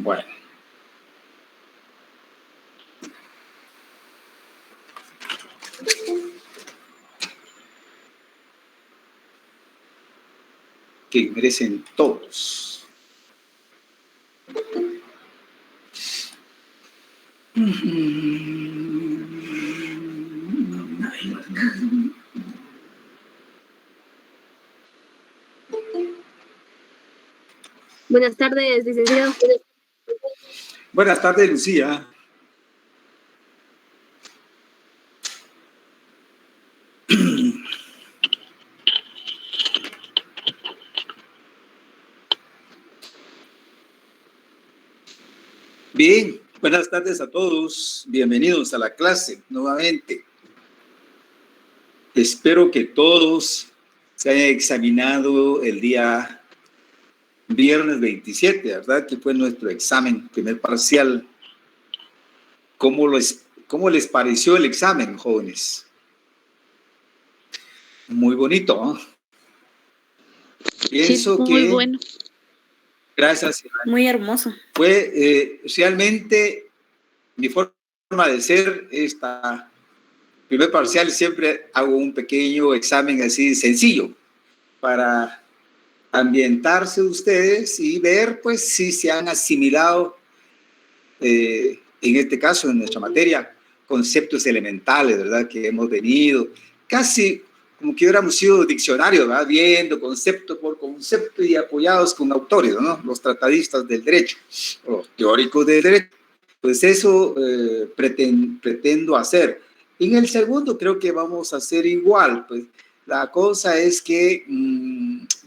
Bueno. Que merecen todos. Buenas tardes, licenciado. Buenas tardes, Lucía. Bien, buenas tardes a todos. Bienvenidos a la clase nuevamente. Espero que todos se hayan examinado el día viernes 27, ¿verdad? Que fue nuestro examen, primer parcial. ¿Cómo les pareció el examen, jóvenes? Muy bonito, ¿no? Pienso sí, muy que... bueno. Gracias. Muy hermoso. Fue realmente mi forma de ser esta primer parcial. Siempre hago un pequeño examen así sencillo para ambientarse ustedes y ver pues si se han asimilado en este caso en nuestra materia conceptos elementales, ¿verdad? Que hemos venido casi como que hubiéramos sido diccionario, ¿verdad? Viendo concepto por concepto y apoyados con autores, ¿no? Los tratadistas del derecho, los teóricos del derecho. Pues eso pretendo hacer. En el segundo creo que vamos a hacer igual. Pues la cosa es que,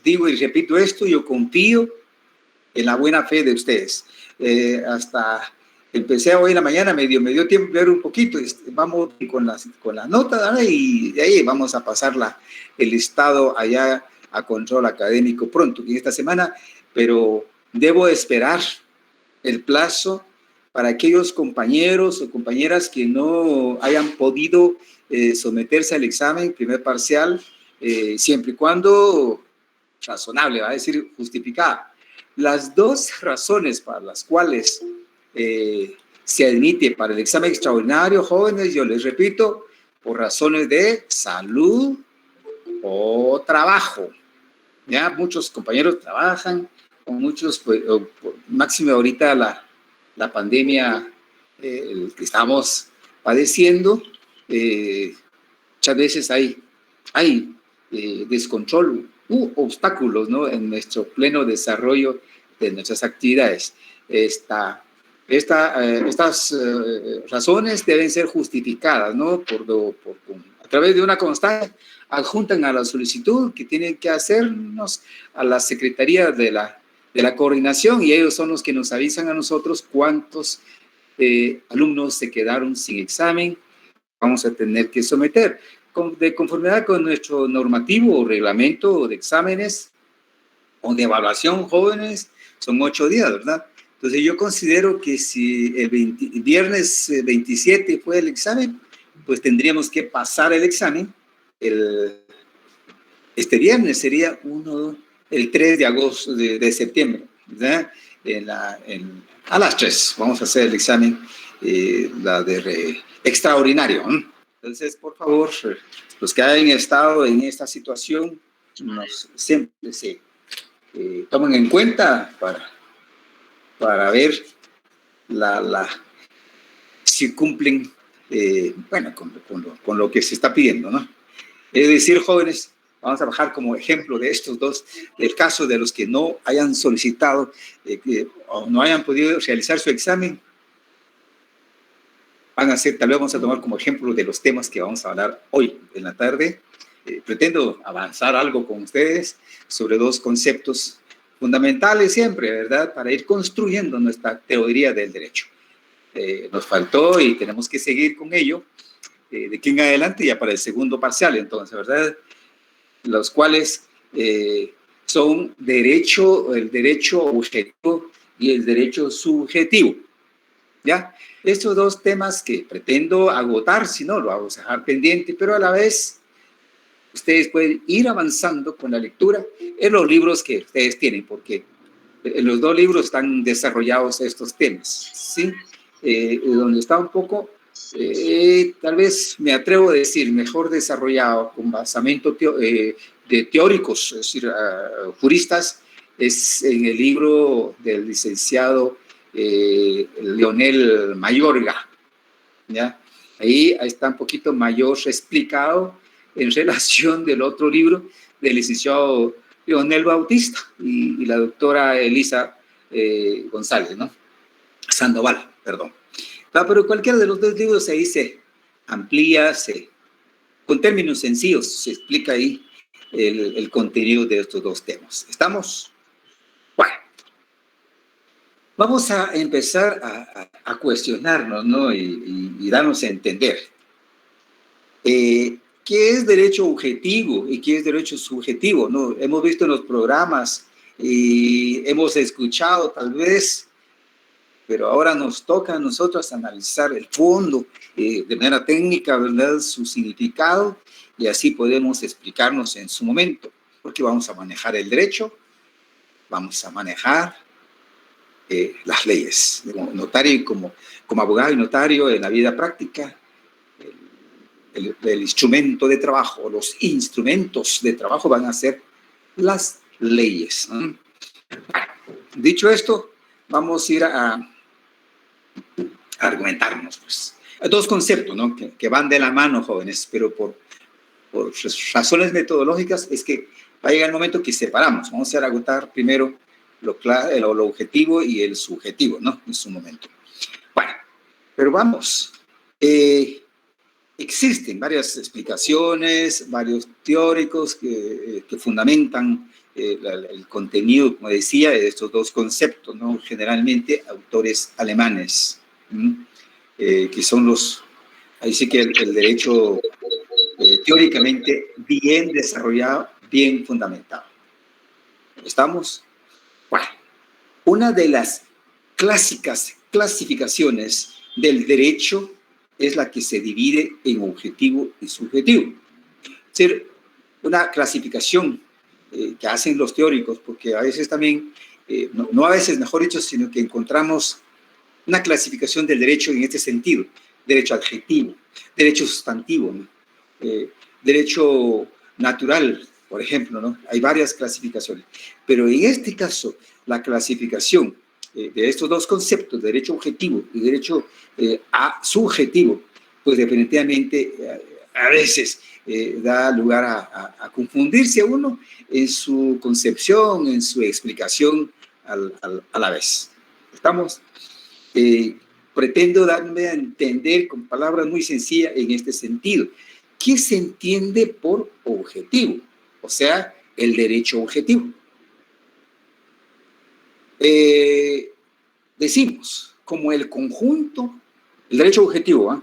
digo y repito esto, yo confío en la buena fe de ustedes. Hasta empecé hoy en la mañana, me dio tiempo de ver un poquito, vamos con las notas, ¿verdad? Y de ahí vamos a pasar el listado allá a control académico pronto, en esta semana, pero debo esperar el plazo para aquellos compañeros o compañeras que no hayan podido someterse al examen primer parcial, siempre y cuando razonable, va a decir justificada. Las dos razones para las cuales se admite para el examen extraordinario, jóvenes, yo les repito, por razones de salud o trabajo. Ya muchos compañeros trabajan, muchos, pues, máximo ahorita la pandemia que estamos padeciendo, muchas veces hay descontrol u obstáculos, ¿no? En nuestro pleno desarrollo de nuestras actividades. Estas razones deben ser justificadas, ¿no? A través de una constancia, adjuntan a la solicitud que tienen que hacernos a la Secretaría de la Coordinación, y ellos son los que nos avisan a nosotros cuántos alumnos se quedaron sin examen, vamos a tener que someter. De conformidad con nuestro normativo o reglamento de exámenes o de evaluación, jóvenes, son 8 días, ¿verdad? Entonces yo considero que si el viernes 27 fue el examen, pues tendríamos que pasar el examen. Este viernes sería el 3 de agosto de septiembre, ¿verdad? A las 3 vamos a hacer el examen, extraordinario, ¿no? Entonces, por favor, los que hayan estado en esta situación, siempre se tomen en cuenta para ver si cumplen bueno, con lo que se está pidiendo, ¿no? Es decir, jóvenes, vamos a bajar como ejemplo de estos dos, el caso de los que no hayan solicitado o no hayan podido realizar su examen. Van a ser, tal vez vamos a tomar como ejemplo de los temas que vamos a hablar hoy en la tarde. Pretendo avanzar algo con ustedes sobre dos conceptos fundamentales siempre, ¿verdad? Para ir construyendo nuestra teoría del derecho. Nos faltó y tenemos que seguir con ello de aquí en adelante ya para el segundo parcial, entonces, ¿verdad? Los cuales son el derecho objetivo y el derecho subjetivo. ¿Ya? Estos dos temas que pretendo agotar, si no, lo vamos a dejar pendiente, pero a la vez ustedes pueden ir avanzando con la lectura en los libros que ustedes tienen, porque En los dos libros están desarrollados estos temas, ¿sí? Donde está un poco, tal vez me atrevo a decir, mejor desarrollado con basamento de teóricos, es decir, juristas, es en el libro del licenciado Leonel Mayorga, ¿ya? Ahí está un poquito mayor explicado en relación del otro libro del licenciado Leonel Bautista y la doctora Elisa González, ¿no? Sandoval, perdón. Pero cualquiera de los dos libros ahí se amplía, con términos sencillos, se explica ahí el contenido de estos dos temas. ¿Estamos? Bueno, vamos a empezar a cuestionarnos, ¿no? Y darnos a entender qué es derecho objetivo y qué es derecho subjetivo, ¿no? Hemos visto en los programas y hemos escuchado tal vez, pero ahora nos toca a nosotros analizar el fondo de manera técnica, ¿verdad? Su significado, y así podemos explicarnos en su momento, porque vamos a manejar el derecho, vamos a manejar las leyes, como notario y como abogado y notario en la vida práctica, el instrumento de trabajo, los instrumentos de trabajo van a ser las leyes. Dicho esto, vamos a ir a argumentarnos, pues. Hay dos conceptos, ¿no? que van de la mano, jóvenes, pero por razones metodológicas es que va a llegar el momento que separamos. Vamos a agotar primero lo objetivo y el subjetivo, ¿no? En su momento. Bueno, pero vamos. Existen varias explicaciones, varios teóricos que fundamentan el contenido, como decía, de estos dos conceptos, ¿no? Generalmente autores alemanes, que son los, ahí sí que el derecho teóricamente bien desarrollado, bien fundamentado. ¿Estamos? Bueno, una de las clásicas clasificaciones del derecho es la que se divide en objetivo y subjetivo. Es decir, una clasificación que hacen los teóricos, porque a veces también, no a veces, mejor dicho, sino que encontramos una clasificación del derecho en este sentido: derecho adjetivo, derecho sustantivo, ¿no? Derecho natural, por ejemplo, ¿no? Hay varias clasificaciones, pero en este caso, la clasificación de estos dos conceptos, derecho objetivo y derecho subjetivo, pues definitivamente a veces da lugar a confundirse a uno en su concepción, en su explicación a la vez. ¿Estamos? Pretendo darme a entender con palabras muy sencillas en este sentido. ¿Qué se entiende por objetivo? O sea, el derecho objetivo. Decimos, como el conjunto, el derecho objetivo,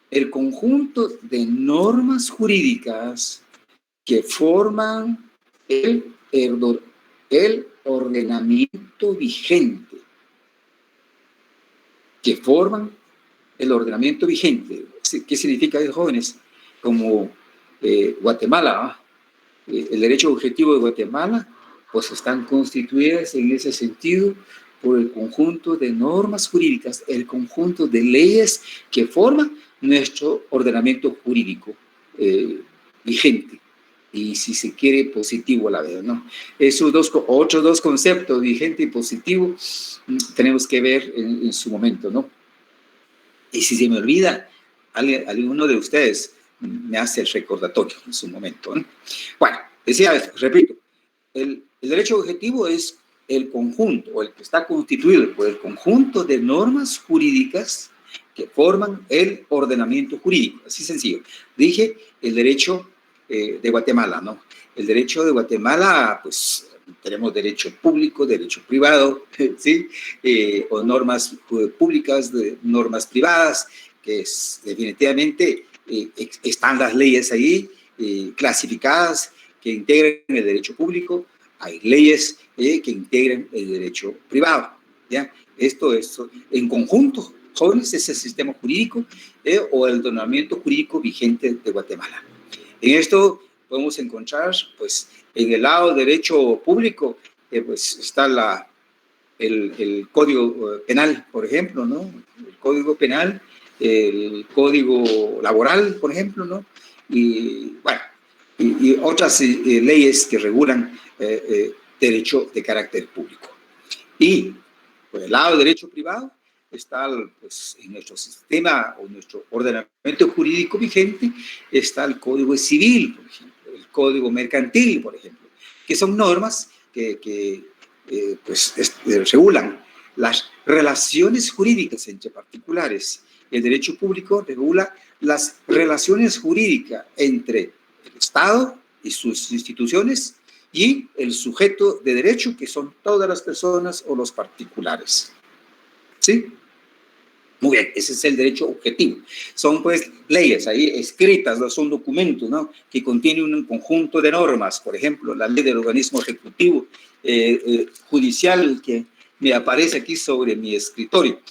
el conjunto de normas jurídicas que forman el ordenamiento vigente. Que forman el ordenamiento vigente. ¿Qué significa eso, jóvenes? Como Guatemala, el derecho objetivo de Guatemala, pues están constituidas en ese sentido por el conjunto de normas jurídicas, el conjunto de leyes que forman nuestro ordenamiento jurídico vigente, y si se quiere positivo a la vez, ¿no? Esos otros dos conceptos, vigente y positivo, tenemos que ver en su momento, ¿no? Y si se me olvida, alguno de ustedes me hace el recordatorio en su momento, ¿no? Bueno, decía, repito, el derecho objetivo es el conjunto, o el que está constituido por el conjunto de normas jurídicas que forman el ordenamiento jurídico, así sencillo. Dije el derecho de Guatemala, ¿no? El derecho de Guatemala, pues tenemos derecho público, derecho privado, ¿sí? O normas públicas, normas privadas, que definitivamente están las leyes ahí clasificadas que integran el derecho público. Hay leyes que integran el derecho privado, ¿ya? Esto en conjunto, jóvenes, es el sistema jurídico o el ordenamiento jurídico vigente de Guatemala. En esto podemos encontrar, pues, en el lado derecho público, pues está el Código Penal, por ejemplo, ¿no? El Código Penal, el Código Laboral, por ejemplo, ¿no? Y, bueno, y otras leyes que regulan derecho de carácter público. Y por el lado del derecho privado está, pues, en nuestro sistema o nuestro ordenamiento jurídico vigente, está el Código Civil, por ejemplo, el Código Mercantil, por ejemplo, que son normas que regulan las relaciones jurídicas entre particulares. El derecho público regula las relaciones jurídicas entre el Estado y sus instituciones y el sujeto de derecho, que son todas las personas o los particulares. ¿Sí? Muy bien, ese es el derecho objetivo. Son, pues, leyes ahí escritas, ¿no? Son documentos, ¿no? Que contienen un conjunto de normas. Por ejemplo, la ley del organismo ejecutivo judicial que me aparece aquí sobre mi escritorio.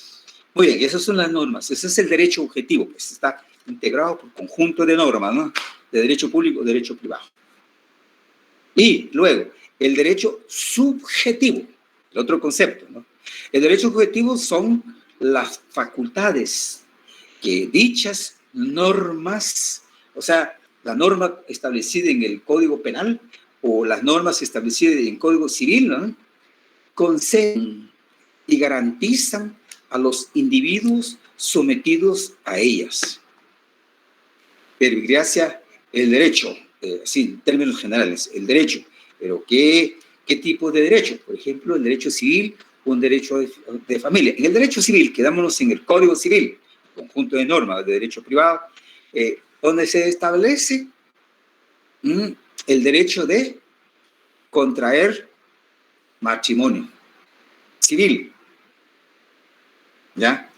Muy bien, esas son las normas. Ese es el derecho objetivo, pues está integrado por conjunto de normas, ¿no? De derecho público, derecho privado. Y luego, el derecho subjetivo, el otro concepto, ¿no? El derecho objetivo son las facultades que dichas normas, o sea, la norma establecida en el Código Penal o las normas establecidas en el Código Civil, ¿no? Conceden y garantizan a los individuos sometidos a ellas. Pero gracias el derecho, sí, en términos generales, el derecho, pero ¿qué tipo de derecho? Por ejemplo, el derecho civil o un derecho de familia. En el derecho civil, quedámonos en el Código Civil, conjunto de normas de derecho privado, donde se establece el derecho de contraer matrimonio civil. ¿Ya?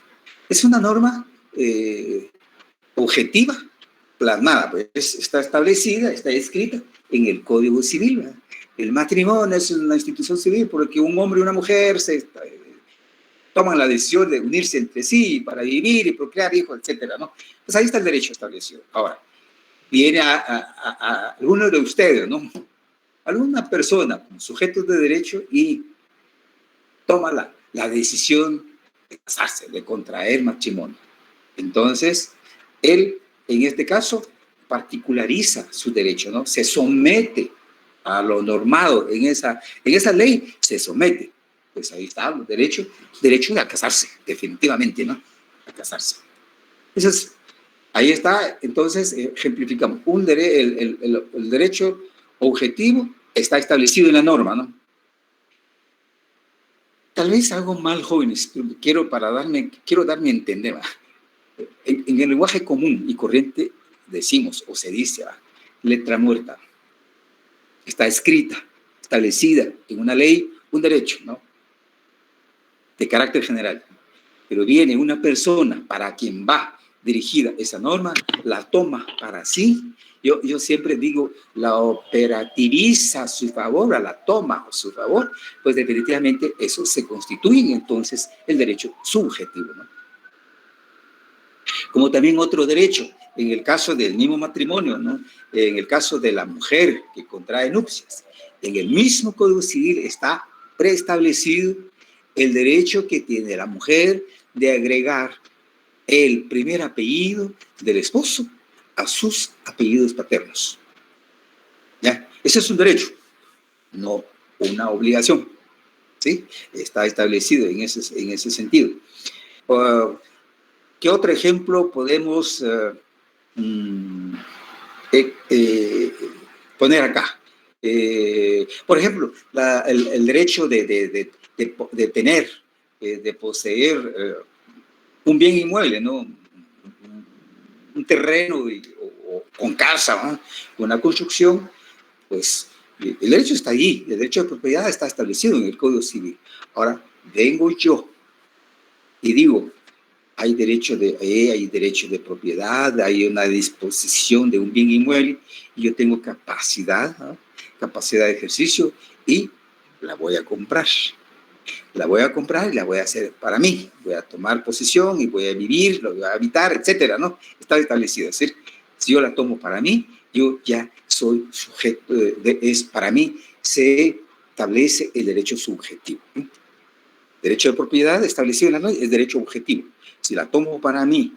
Es una norma objetiva, plasmada, pues está establecida, está escrita en el Código Civil, ¿verdad? El matrimonio es una institución civil porque un hombre y una mujer toman la decisión de unirse entre sí para vivir y procrear hijos, etcétera, ¿no? Pues ahí está el derecho establecido. Ahora, viene a alguno de ustedes, ¿no? Alguna persona con sujetos de derecho y toma la decisión de casarse, de contraer matrimonio. Entonces, él, en este caso, particulariza su derecho, ¿no? Se somete a lo normado en esa ley, se somete. Pues ahí está, el derecho a casarse, definitivamente, ¿no? A casarse. Entonces, ahí está, entonces, ejemplificamos. El derecho objetivo está establecido en la norma, ¿no? Tal vez hago mal, jóvenes, pero quiero darme a entender, ¿va? En el lenguaje común y corriente decimos, o se dice, ¿va? Letra muerta. Está escrita, establecida en una ley, un derecho, ¿no? De carácter general. Pero viene una persona para quien va dirigida esa norma, la toma para sí. Yo siempre digo, la operativiza a su favor, la toma a su favor, pues definitivamente eso se constituye entonces el derecho subjetivo, ¿no? Como también otro derecho, en el caso del mismo matrimonio, ¿no? En el caso de la mujer que contrae nupcias, en el mismo Código Civil está preestablecido el derecho que tiene la mujer de agregar el primer apellido del esposo a sus apellidos paternos. ¿Ya? Ese es un derecho, no una obligación, ¿sí? Está establecido en ese sentido. ¿Qué otro ejemplo podemos poner acá? Por ejemplo, el derecho de tener, de poseer un bien inmueble, ¿no? Un terreno o con casa, ¿no? Una construcción, pues el derecho está allí, el derecho de propiedad está establecido en el Código Civil. Ahora, vengo yo y digo, hay derecho de propiedad, hay una disposición de un bien inmueble y yo tengo capacidad, ¿no? Capacidad de ejercicio y la voy a comprar. La voy a comprar y la voy a hacer para mí. Voy a tomar posesión y voy a vivir, lo voy a habitar, etcétera, ¿no? Está establecido. Es decir, si yo la tomo para mí, yo ya soy sujeto, para mí se establece el derecho subjetivo, ¿no? Derecho de propiedad establecido en la ley es derecho objetivo. Si la tomo para mí,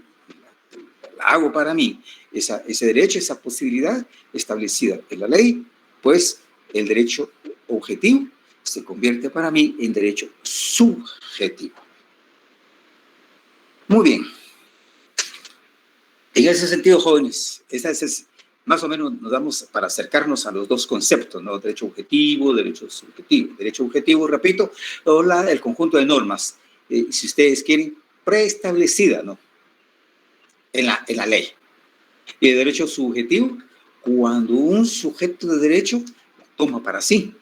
la hago para mí, ese derecho, esa posibilidad establecida en la ley, pues el derecho objetivo se convierte para mí en derecho subjetivo. Muy bien. En ese sentido, jóvenes, más o menos nos damos para acercarnos a los dos conceptos, ¿no? Derecho objetivo, derecho subjetivo. Derecho objetivo, repito, el conjunto de normas, si ustedes quieren, preestablecida, ¿no? En la ley. Y el derecho subjetivo, cuando un sujeto de derecho la toma para sí,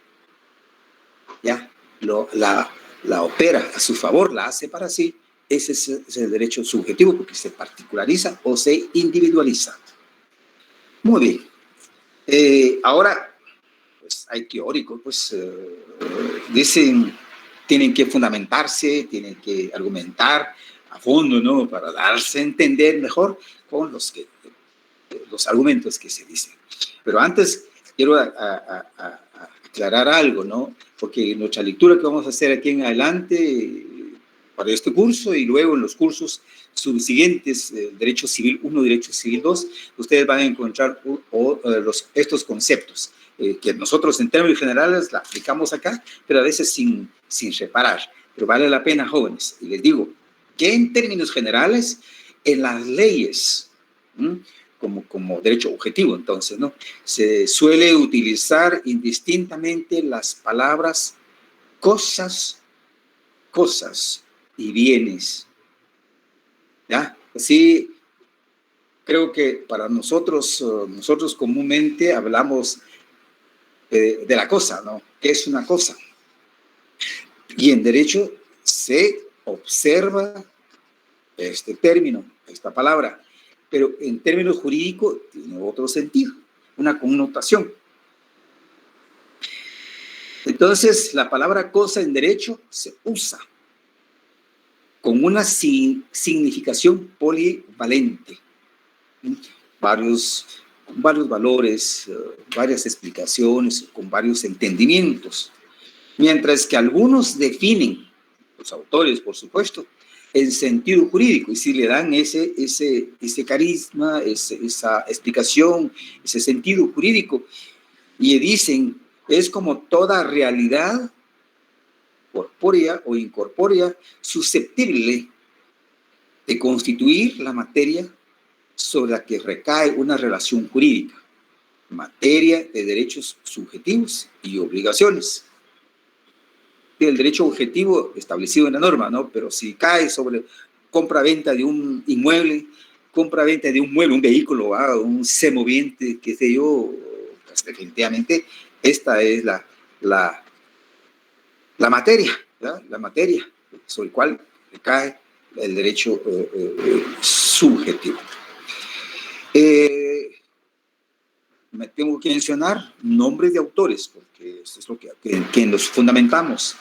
ya, la opera a su favor, la hace para sí, ese es el derecho subjetivo porque se particulariza o se individualiza. Muy bien. Ahora, pues hay teóricos, pues dicen, tienen que fundamentarse, tienen que argumentar a fondo, ¿no? Para darse a entender mejor con los argumentos que se dicen. Pero antes quiero aclarar algo, ¿no? Porque en nuestra lectura que vamos a hacer aquí en adelante, para este curso y luego en los cursos subsiguientes, Derecho Civil 1, Derecho Civil 2, ustedes van a encontrar estos conceptos que nosotros en términos generales la aplicamos acá, pero a veces sin reparar. Pero vale la pena, jóvenes. Y les digo que en términos generales, en las leyes, como derecho objetivo, entonces, ¿no? Se suele utilizar indistintamente las palabras cosas y bienes. ¿Ya? Así, creo que para nosotros comúnmente hablamos de la cosa, ¿no? ¿Qué es una cosa? Y en derecho se observa este término, esta palabra, pero en términos jurídicos tiene otro sentido, una connotación. Entonces, la palabra cosa en derecho se usa con una significación polivalente, varios valores, varias explicaciones, con varios entendimientos, mientras que algunos definen, los autores, por supuesto, en sentido jurídico, y si le dan ese carisma, esa explicación, ese sentido jurídico, y dicen, es como toda realidad corpórea o incorpórea susceptible de constituir la materia sobre la que recae una relación jurídica, materia de derechos subjetivos y obligaciones. El derecho objetivo establecido en la norma, ¿no? Pero si cae sobre compra-venta de un inmueble, compra-venta de un mueble, un vehículo, un semoviente, qué sé yo, pues definitivamente esta es la materia, ¿verdad? La materia sobre la cual recae el derecho subjetivo. Me tengo que mencionar nombres de autores, porque eso es lo que nos fundamentamos.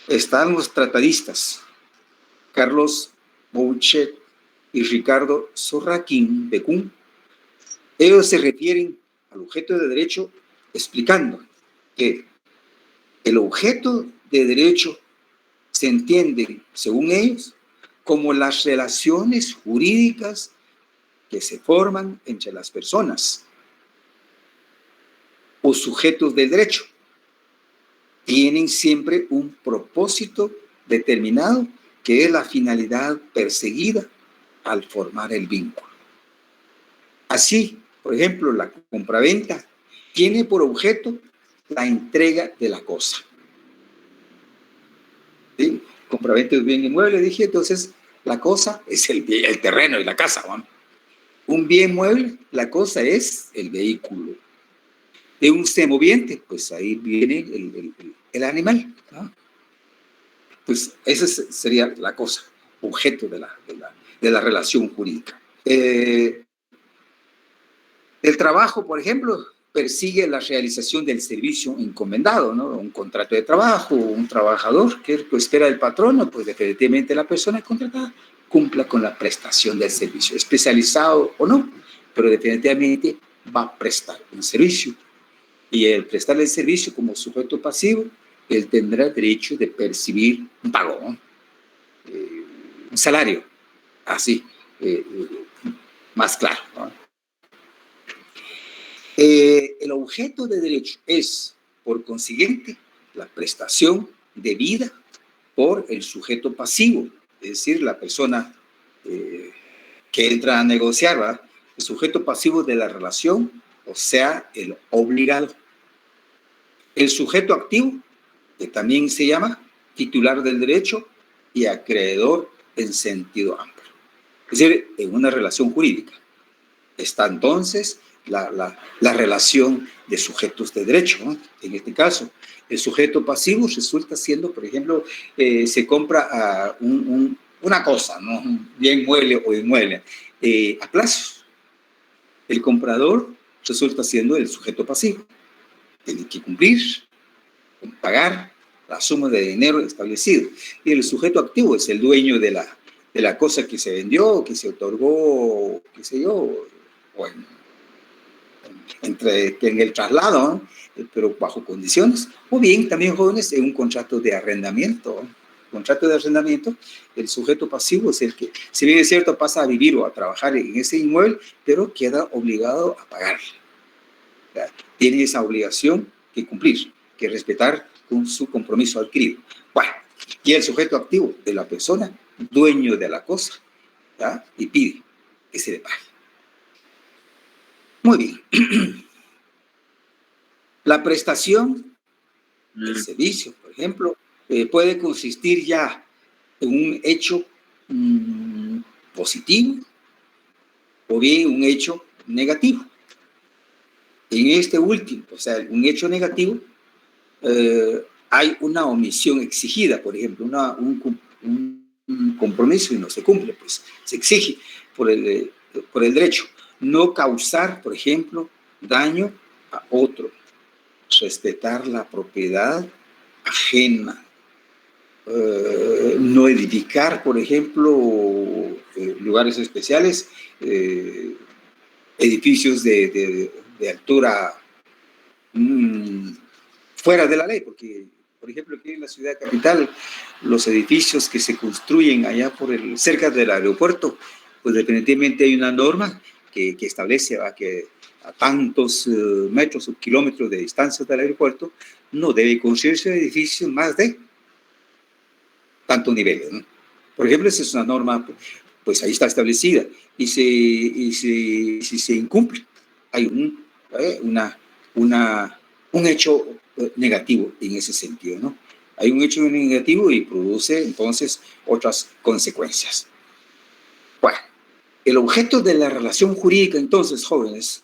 Están los tratadistas, Carlos Bouchet y Ricardo Sorraquín Becún. Ellos se refieren al objeto de derecho explicando que el objeto de derecho se entiende, según ellos, como las relaciones jurídicas que se forman entre las personas o sujetos del derecho. Tienen siempre un propósito determinado que es la finalidad perseguida al formar el vínculo. Así, por ejemplo, la compraventa tiene por objeto la entrega de la cosa. ¿Sí? Compraventa de un bien inmueble, dije, entonces la cosa es el terreno y la casa, ¿no? Un bien mueble, la cosa es el vehículo. De un semoviente, pues ahí viene el animal, ¿no? Pues esa sería la cosa, objeto de la relación jurídica. El trabajo, por ejemplo, persigue la realización del servicio encomendado, ¿no? Un contrato de trabajo, un trabajador que espera del patrono, pues definitivamente la persona contratada cumpla con la prestación del servicio, especializado o no, pero definitivamente va a prestar un servicio. Y el prestar el servicio como sujeto pasivo él tendrá derecho de percibir un pago, ¿no? Un salario, así, más claro, ¿no? El objeto de derecho es, por consiguiente, la prestación debida por el sujeto pasivo, es decir, la persona que entra a negociar, ¿verdad? El sujeto pasivo de la relación, o sea, el obligado. El sujeto activo, que también se llama titular del derecho y acreedor en sentido amplio. Es decir, en una relación jurídica está entonces la relación de sujetos de derecho, ¿no? En este caso, el sujeto pasivo resulta siendo, por ejemplo, se compra una cosa, ¿no? Un bien mueble o inmueble, a plazos. El comprador resulta siendo el sujeto pasivo. Tiene que cumplir, pagar la suma de dinero establecido. Y el sujeto activo es el dueño de la cosa que se vendió, que se otorgó, qué sé yo, o en el traslado, ¿no? Pero bajo condiciones. O bien, también jóvenes, en un contrato de arrendamiento. Contrato de arrendamiento, el sujeto pasivo es el que, si bien es cierto, pasa a vivir o a trabajar en ese inmueble, pero queda obligado a pagar. Tiene esa obligación que cumplir, que respetar con su compromiso adquirido. Bueno, y el sujeto activo de la persona, dueño de la cosa, ¿ya? Y pide que se le pague. Muy bien. La prestación del servicio, por ejemplo, puede consistir ya en un hecho positivo o bien un hecho negativo. En este último, o sea, un hecho negativo, hay una omisión exigida, por ejemplo, un compromiso y no se cumple, pues se exige por el derecho. No causar, por ejemplo, daño a otro, respetar la propiedad ajena, no edificar, por ejemplo, lugares especiales, edificios de altura fuera de la ley, porque, por ejemplo, aquí en la ciudad capital, los edificios que se construyen allá cerca del aeropuerto, pues definitivamente hay una norma que establece que a tantos metros o kilómetros de distancia del aeropuerto no debe construirse edificios más de tantos niveles, ¿no? Por ejemplo, esa es una norma, pues ahí está establecida, y si se incumple, hay un hecho negativo en ese sentido, ¿no? Hay un hecho negativo y produce entonces otras consecuencias. Bueno, el objeto de la relación jurídica, entonces, jóvenes,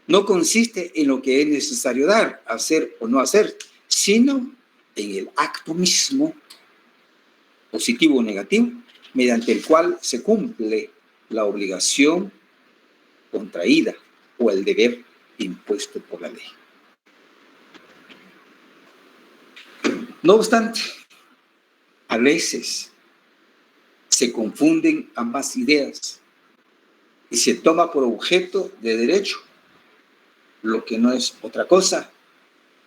no consiste en lo que es necesario dar, hacer o no hacer, sino en el acto mismo, positivo o negativo, mediante el cual se cumple la obligación contraída o el deber impuesto por la ley. No obstante, a veces se confunden ambas ideas y se toma por objeto de derecho lo que no es otra cosa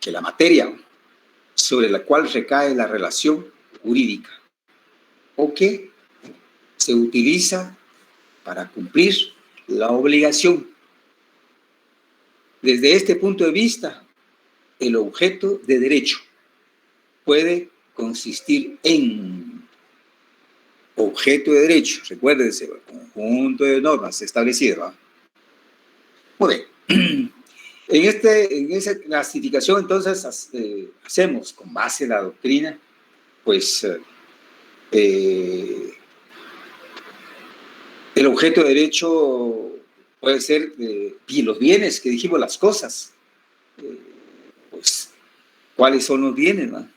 que la materia sobre la cual recae la relación jurídica o que se utiliza para cumplir la obligación. Desde este punto de vista, el objeto de derecho puede consistir en objeto de derecho, recuérdense, el conjunto de normas establecidas. Muy bien. En esa clasificación, entonces, hacemos con base en la doctrina, pues, el objeto de derecho puede ser los bienes que dijimos, las cosas. Pues, ¿cuáles son los bienes, ¿no?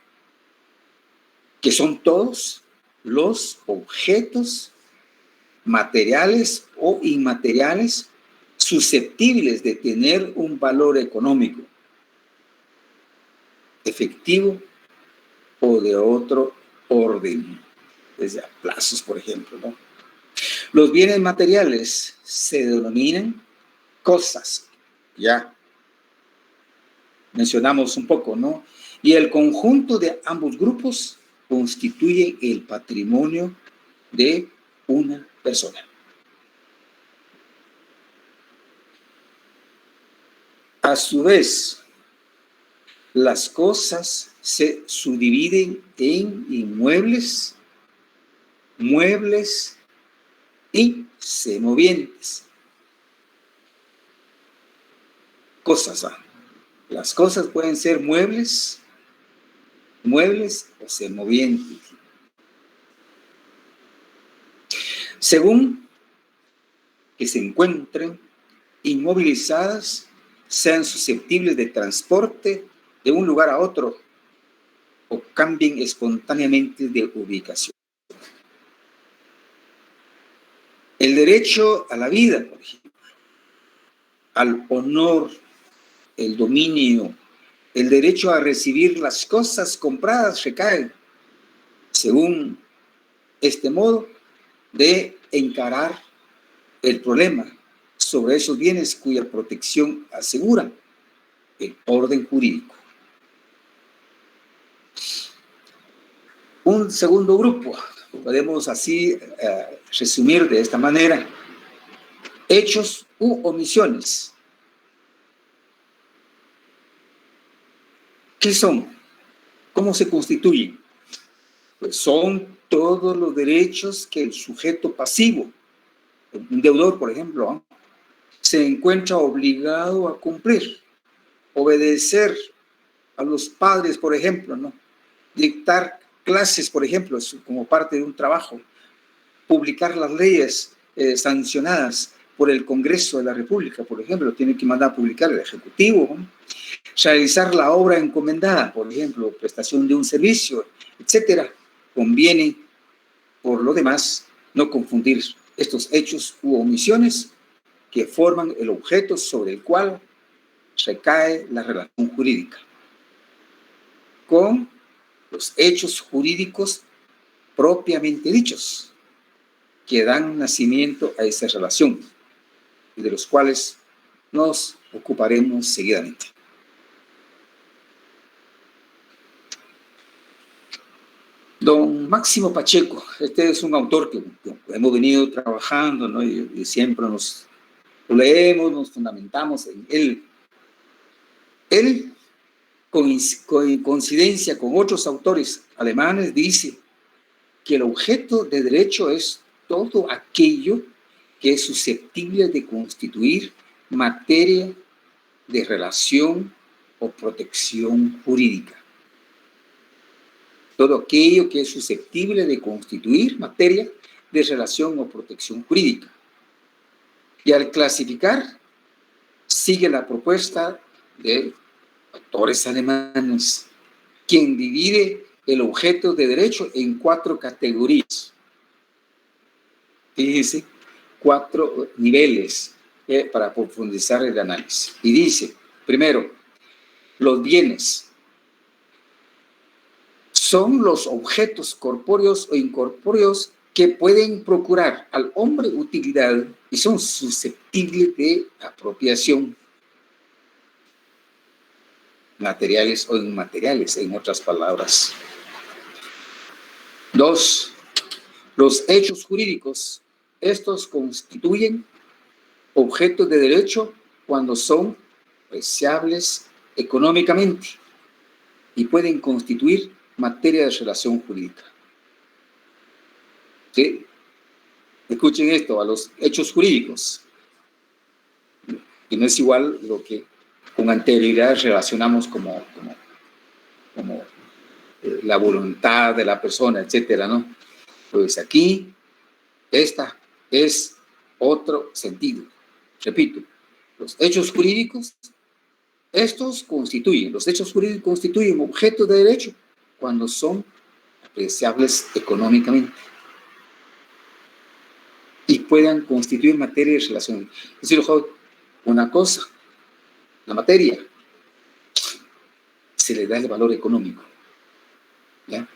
Que son todos los objetos materiales o inmateriales susceptibles de tener un valor económico, efectivo o de otro orden, desde a plazos, por ejemplo, ¿no? Los bienes materiales se denominan cosas, ya mencionamos un poco, ¿no? y el conjunto de ambos grupos constituye el patrimonio de una persona. A su vez, las cosas se subdividen en inmuebles, muebles y semovientes. Cosas. Las cosas pueden ser muebles o semovientes. Según que se encuentren inmovilizadas, sean susceptibles de transporte de un lugar a otro o cambien espontáneamente de ubicación. El derecho a la vida, por ejemplo, al honor, el dominio, el derecho a recibir las cosas compradas recae, según este modo, de encarar el problema sobre esos bienes cuya protección asegura el orden jurídico. Un segundo grupo, podemos así resumir de esta manera: hechos u omisiones. ¿Qué son? ¿Cómo se constituyen? Pues son todos los derechos que el sujeto pasivo, un deudor, por ejemplo, se encuentra obligado a cumplir, obedecer a los padres, por ejemplo, ¿no? Dictar clases, por ejemplo, como parte de un trabajo, publicar las leyes sancionadas por el Congreso de la República, por ejemplo, tiene que mandar a publicar el Ejecutivo, ¿no? Realizar la obra encomendada, por ejemplo, prestación de un servicio, etcétera. Conviene, por lo demás, no confundir estos hechos u omisiones que forman el objeto sobre el cual recae la relación jurídica con los hechos jurídicos propiamente dichos que dan nacimiento a esa relación y de los cuales nos ocuparemos seguidamente. Don Máximo Pacheco, este es un autor que hemos venido trabajando, ¿no? y siempre nos lo leemos, nos fundamentamos en él. Él, con coincidencia con otros autores alemanes, dice que el objeto de derecho es todo aquello que es susceptible de constituir materia de relación o protección jurídica. Todo aquello que es susceptible de constituir materia de relación o protección jurídica. Y al clasificar, sigue la propuesta de autores alemanes, quien divide el objeto de derecho en 4 categorías. Fíjense, 4 niveles para profundizar el análisis. Y dice, primero, los bienes son los objetos corpóreos o incorpóreos que pueden procurar al hombre utilidad y son susceptibles de apropiación, materiales o inmateriales, en otras palabras. 2, los hechos jurídicos. Estos constituyen objetos de derecho cuando son apreciables económicamente y pueden constituir materia de relación jurídica. ¿Sí? Escuchen esto, a los hechos jurídicos. Y no es igual lo que con anterioridad relacionamos como la voluntad de la persona, etcétera, ¿no? Pues aquí, esta es otro sentido. Repito, los hechos jurídicos, los hechos jurídicos constituyen objetos de derecho cuando son apreciables económicamente y puedan constituir materia de relación. Es decir, una cosa, la materia, se le da el valor económico, ¿ya?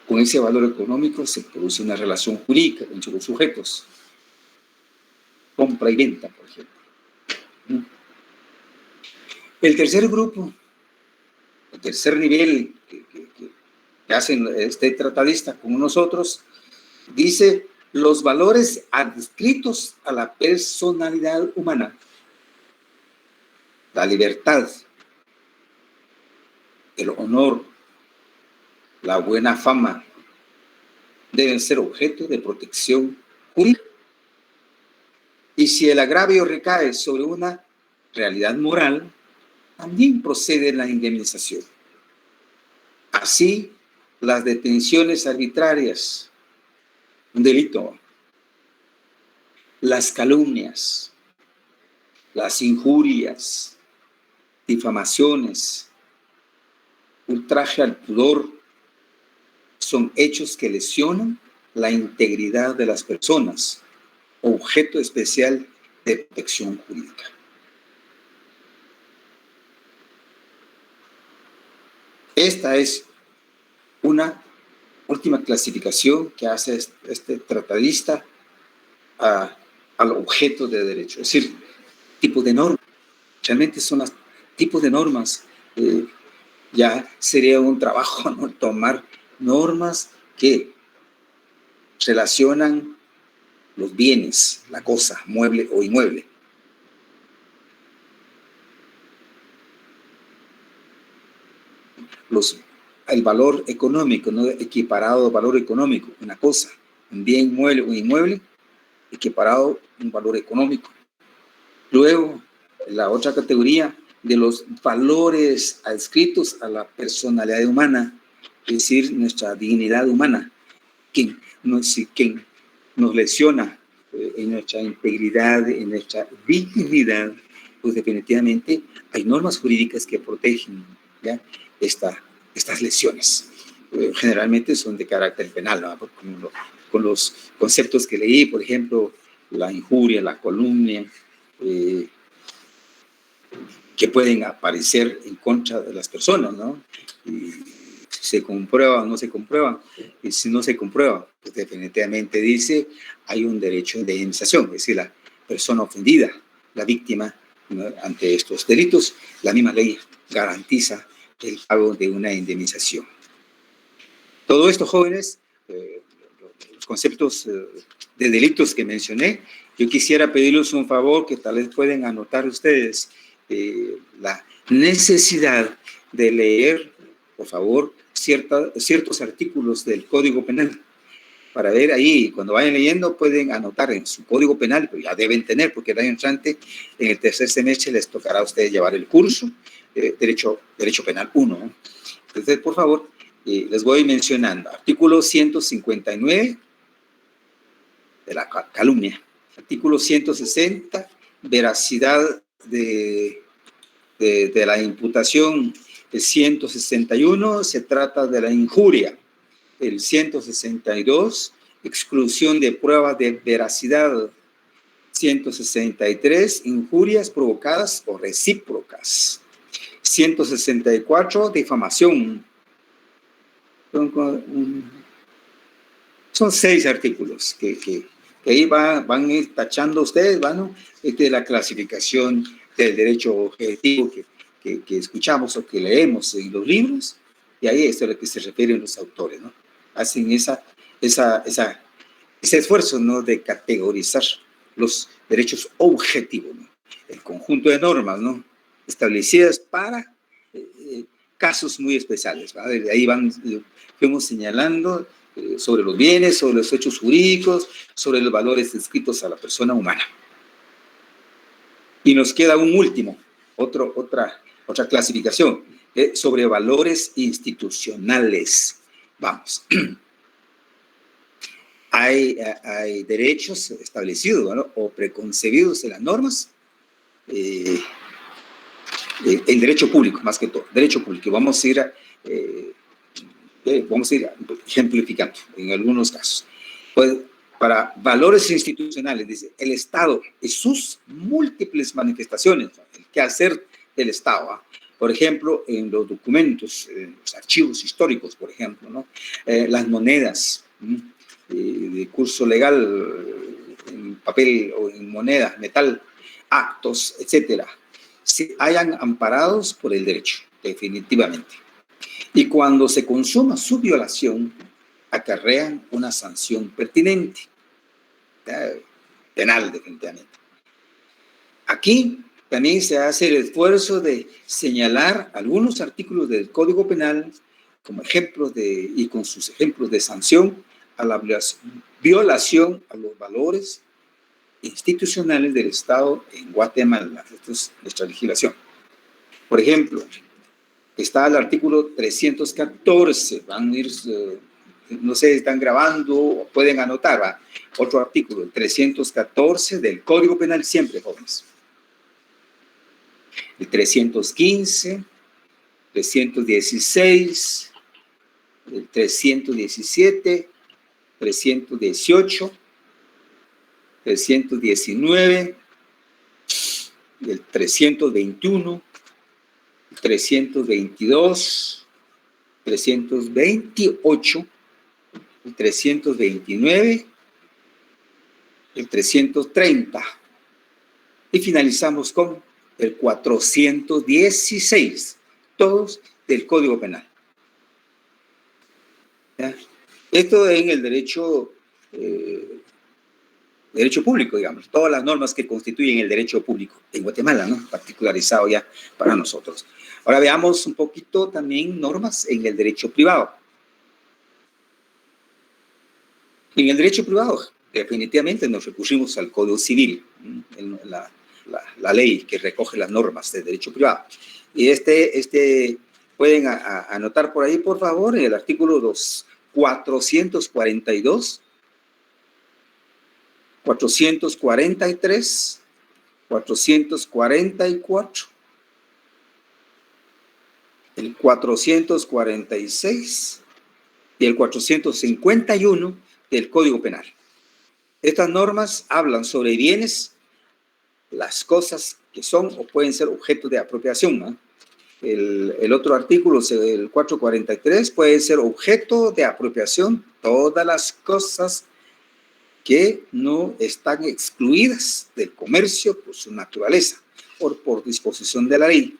Con ese valor económico se produce una relación jurídica entre los sujetos. Compra y venta, por ejemplo. El tercer grupo el tercer nivel que hacen este tratadista con nosotros, dice los valores adscritos a la personalidad humana, la libertad, el honor, la buena fama, deben ser objeto de protección jurídica. Y si el agravio recae sobre una realidad moral, también procede la indemnización. Así, las detenciones arbitrarias, un delito, las calumnias, las injurias, difamaciones, ultraje al pudor, son hechos que lesionan la integridad de las personas, objeto especial de protección jurídica. Esta es una última clasificación que hace este tratadista al objeto de derecho, es decir, tipo de normas. Realmente son los tipos de normas. Ya sería un trabajo, ¿no?, tomar normas que relacionan los bienes, la cosa, mueble o inmueble. El valor económico, ¿no?, equiparado al valor económico, una cosa, un bien mueble o inmueble, equiparado a un valor económico. Luego, la otra categoría de los valores adscritos a la personalidad humana, es decir, nuestra dignidad humana, que nos lesiona en nuestra integridad, en nuestra dignidad, pues definitivamente hay normas jurídicas que protegen, ¿ya?, estas lesiones. Generalmente son de carácter penal, ¿no?, con los conceptos que leí, por ejemplo, la injuria, la calumnia, que pueden aparecer en contra de las personas, ¿no? Y se comprueba o no se comprueba, y si no se comprueba, pues definitivamente dice, hay un derecho de indemnización, es decir, la persona ofendida, la víctima, ¿no?, ante estos delitos, la misma ley garantiza el pago de una indemnización. Todo esto, jóvenes, los conceptos de delitos que mencioné, yo quisiera pedirles un favor que tal vez pueden anotar ustedes, la necesidad de leer, por favor, ciertos artículos del Código Penal, para ver ahí, cuando vayan leyendo, pueden anotar en su Código Penal, pero ya deben tener, porque el año entrante, en el tercer semestre, les tocará a ustedes llevar el curso Derecho Penal 1, ¿no? Entonces, por favor, les voy mencionando. Artículo 159 de la calumnia. Artículo 160, veracidad de la imputación. El 161 se trata de la injuria. El 162, exclusión de pruebas de veracidad. 163, injurias provocadas o recíprocas. 164, difamación. Son 6 artículos que ahí van a ir tachando ustedes, ¿no?, de la clasificación del derecho objetivo que escuchamos o que leemos en los libros, y ahí es a lo que se refieren los autores, ¿no? Hacen ese esfuerzo, ¿no?, de categorizar los derechos objetivos, ¿no?, el conjunto de normas, ¿no?, establecidas para casos muy especiales, ¿va? De ahí fuimos señalando sobre los bienes, sobre los hechos jurídicos, sobre los valores inscritos a la persona humana. Y nos queda un último, otra clasificación, sobre valores institucionales. Vamos. Hay derechos establecidos, ¿no?, o preconcebidos en las normas. El derecho público, más que todo, derecho público. Vamos a ir ejemplificando en algunos casos. Pues, para valores institucionales, dice, el Estado y sus múltiples manifestaciones, el quehacer del Estado, ¿eh? Por ejemplo, en los documentos, los archivos históricos, por ejemplo, ¿no?, las monedas de curso legal, en papel o en moneda, metal, actos, etcétera, se hayan amparados por el derecho. definitivamente. Y cuando se consuma su violación, acarrean una sanción pertinente, penal, definitivamente. Aquí también se hace el esfuerzo de señalar algunos artículos del Código Penal como ejemplos y con sus ejemplos de sanción a la violación a los valores institucionales del Estado en Guatemala. Esta es nuestra legislación. Por ejemplo, está el artículo 314, van a ir, no sé si están grabando o pueden anotar, ¿va? Otro artículo, el 314 del Código Penal, siempre, jóvenes. El 315, 316, el 317, 318, 319, el 321, 322, 328, el 329, el 330. Y finalizamos con el 416, todos del Código Penal. ¿Ya? Esto en el derecho público, digamos, todas las normas que constituyen el derecho público en Guatemala, ¿no? Particularizado ya para nosotros. Ahora veamos un poquito también normas en el derecho privado. En el derecho privado, definitivamente nos recurrimos al Código Civil, la ley que recoge las normas del derecho privado. Y pueden anotar por ahí, por favor, el artículo 442, 443, 444, el 446 y el 451 del Código Penal. Estas normas hablan sobre bienes, las cosas que son o pueden ser objeto de apropiación, ¿no? El otro artículo, el 443, puede ser objeto de apropiación todas las cosas que no están excluidas del comercio por su naturaleza o por disposición de la ley.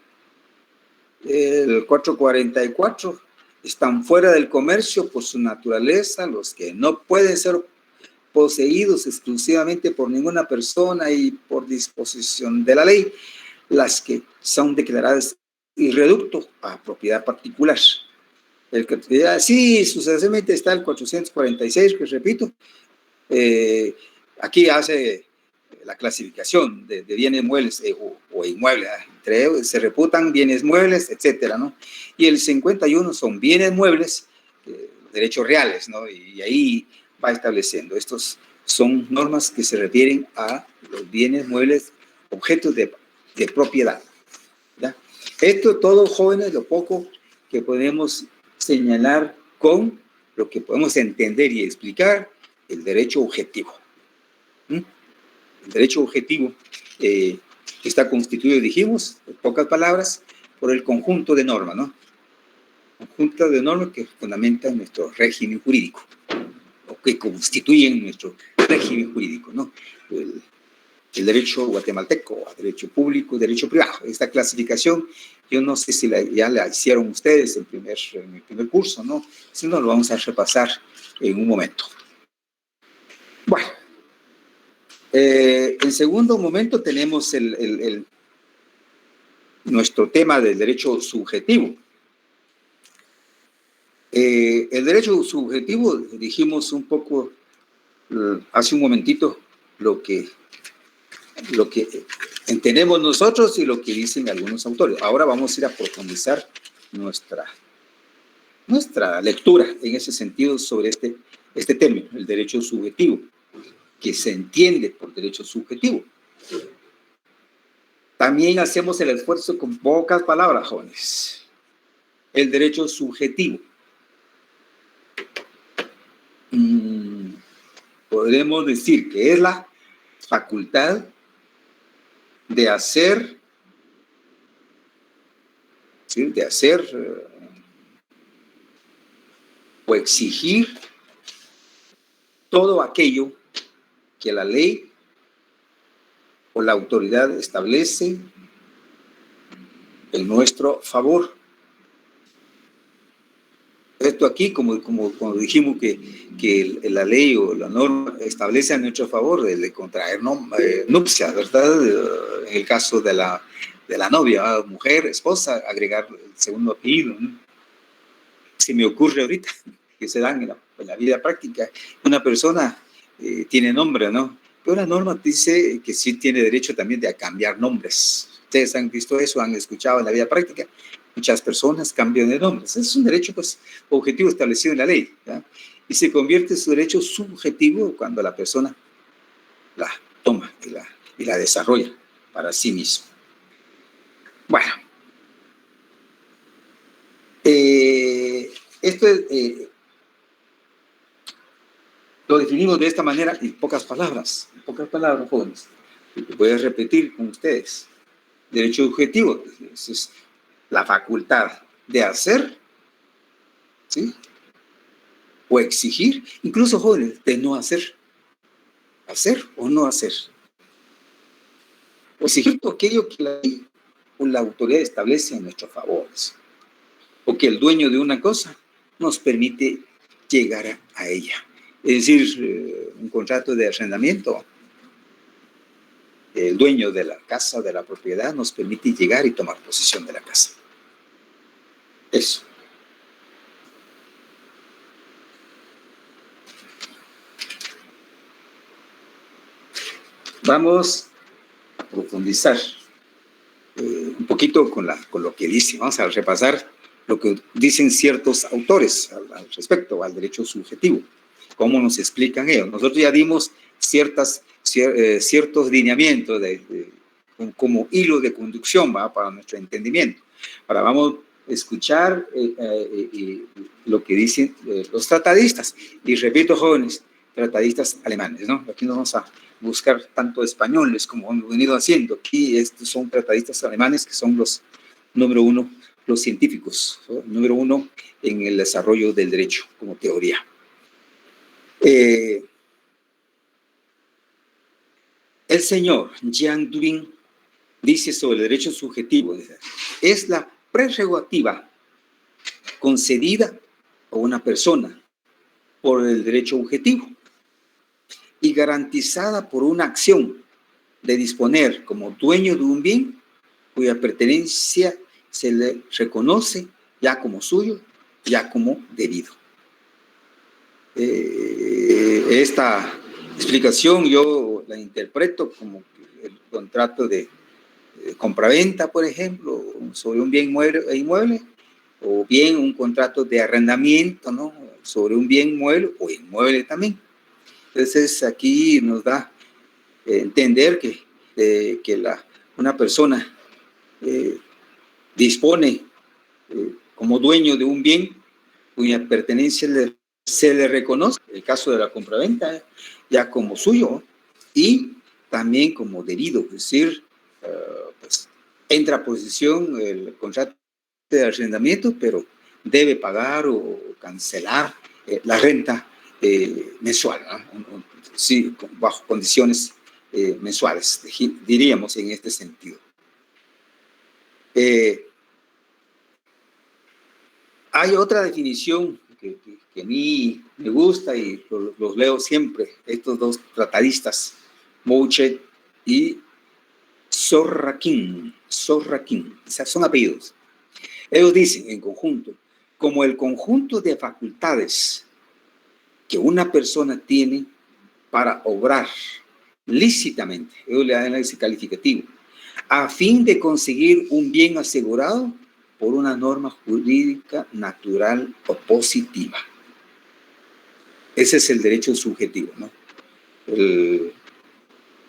El 444, están fuera del comercio por su naturaleza los que no pueden ser poseídos exclusivamente por ninguna persona y por disposición de la ley, las que son declaradas irreducto a propiedad particular. Sí, sucesivamente está el 446, que repito, aquí hace la clasificación de bienes muebles o inmuebles, se reputan bienes muebles, etcétera, ¿no? Y el 51 son bienes muebles, derechos reales, ¿no? Y ahí va estableciendo. Estos son normas que se refieren a los bienes muebles, objetos de propiedad, ¿ya? Esto todo, jóvenes, lo poco que podemos señalar con lo que podemos entender y explicar el derecho objetivo. El derecho objetivo está constituido, dijimos, en pocas palabras, por el conjunto de normas, ¿no? Conjunto de normas que fundamentan nuestro régimen jurídico, o que constituyen nuestro régimen jurídico, ¿no? El derecho guatemalteco, derecho público, derecho privado. Esta clasificación, yo no sé si ya la hicieron ustedes en el primer curso, ¿no? Si no, lo vamos a repasar en un momento. Bueno, en segundo momento tenemos nuestro tema del derecho subjetivo. El derecho subjetivo, dijimos un poco hace un momentito lo que entendemos nosotros y lo que dicen algunos autores. Ahora vamos a ir a profundizar nuestra lectura en ese sentido sobre este término, el derecho subjetivo, que se entiende por derecho subjetivo. También hacemos el esfuerzo con pocas palabras, jóvenes. El derecho subjetivo. Podremos decir que es la facultad de hacer, ¿sí? O exigir todo aquello que la ley o la autoridad establece en nuestro favor Esto aquí, como dijimos que la ley o la norma establece a nuestro favor de contraer nupcias, ¿verdad? En el caso de la novia, mujer, esposa, agregar el segundo apellido, ¿no? Se me ocurre ahorita que se dan en la vida práctica. Una persona tiene nombre, ¿no? Pero la norma dice que sí tiene derecho también de cambiar nombres. Ustedes han visto eso, han escuchado en la vida práctica. Muchas personas cambian de nombres. Es un derecho, pues, objetivo establecido en la ley, ¿ya? Y se convierte en su derecho subjetivo cuando la persona la toma y la desarrolla para sí mismo. Bueno, esto lo definimos de esta manera en pocas palabras, jóvenes. Voy a repetir con ustedes. Derecho subjetivo es la facultad de hacer, ¿sí? O exigir, incluso jóvenes, de no hacer. Hacer o no hacer. O exigir todo aquello que la ley o la autoridad establece en nuestros favores. O que el dueño de una cosa nos permite llegar a ella. Es decir, un contrato de arrendamiento. El dueño de la casa, de la propiedad, nos permite llegar y tomar posesión de la casa. Eso. Vamos a profundizar un poquito con lo que dice. Vamos a repasar lo que dicen ciertos autores al respecto, al derecho subjetivo. ¿Cómo nos explican ellos? Nosotros ya dimos ciertos lineamientos como hilo de conducción, ¿va? Para nuestro entendimiento. Ahora vamos a escuchar lo que dicen los tratadistas. Y repito, jóvenes, tratadistas alemanes, ¿no? Aquí no vamos a buscar tanto españoles como hemos venido haciendo. Aquí estos son tratadistas alemanes que son los número uno, los científicos, ¿no? Número uno en el desarrollo del derecho como teoría. El señor Jean Durin dice sobre el derecho subjetivo: es la prerrogativa concedida a una persona por el derecho objetivo y garantizada por una acción de disponer como dueño de un bien cuya pertenencia se le reconoce ya como suyo, ya como debido. Esta explicación yo la interpreto como el contrato de compraventa, por ejemplo, sobre un bien inmueble, o bien un contrato de arrendamiento, ¿no? Sobre un bien mueble o inmueble también. Entonces aquí nos da a entender que una persona dispone como dueño de un bien cuya pertenencia se le reconoce, en el caso de la compraventa, ya como suyo y también como debido, es decir, pues entra a posesión el contrato de arrendamiento, pero debe pagar o cancelar la renta mensual, ¿no? Sí, bajo condiciones mensuales, diríamos en este sentido. Hay otra definición que a mí me gusta y los leo siempre, estos dos tratadistas, Mouchet y Zorraquín, o sea, son apellidos. Ellos dicen en conjunto, como el conjunto de facultades que una persona tiene para obrar lícitamente, ellos le dan ese calificativo, a fin de conseguir un bien asegurado por una norma jurídica natural o positiva. Ese es el derecho subjetivo, ¿no?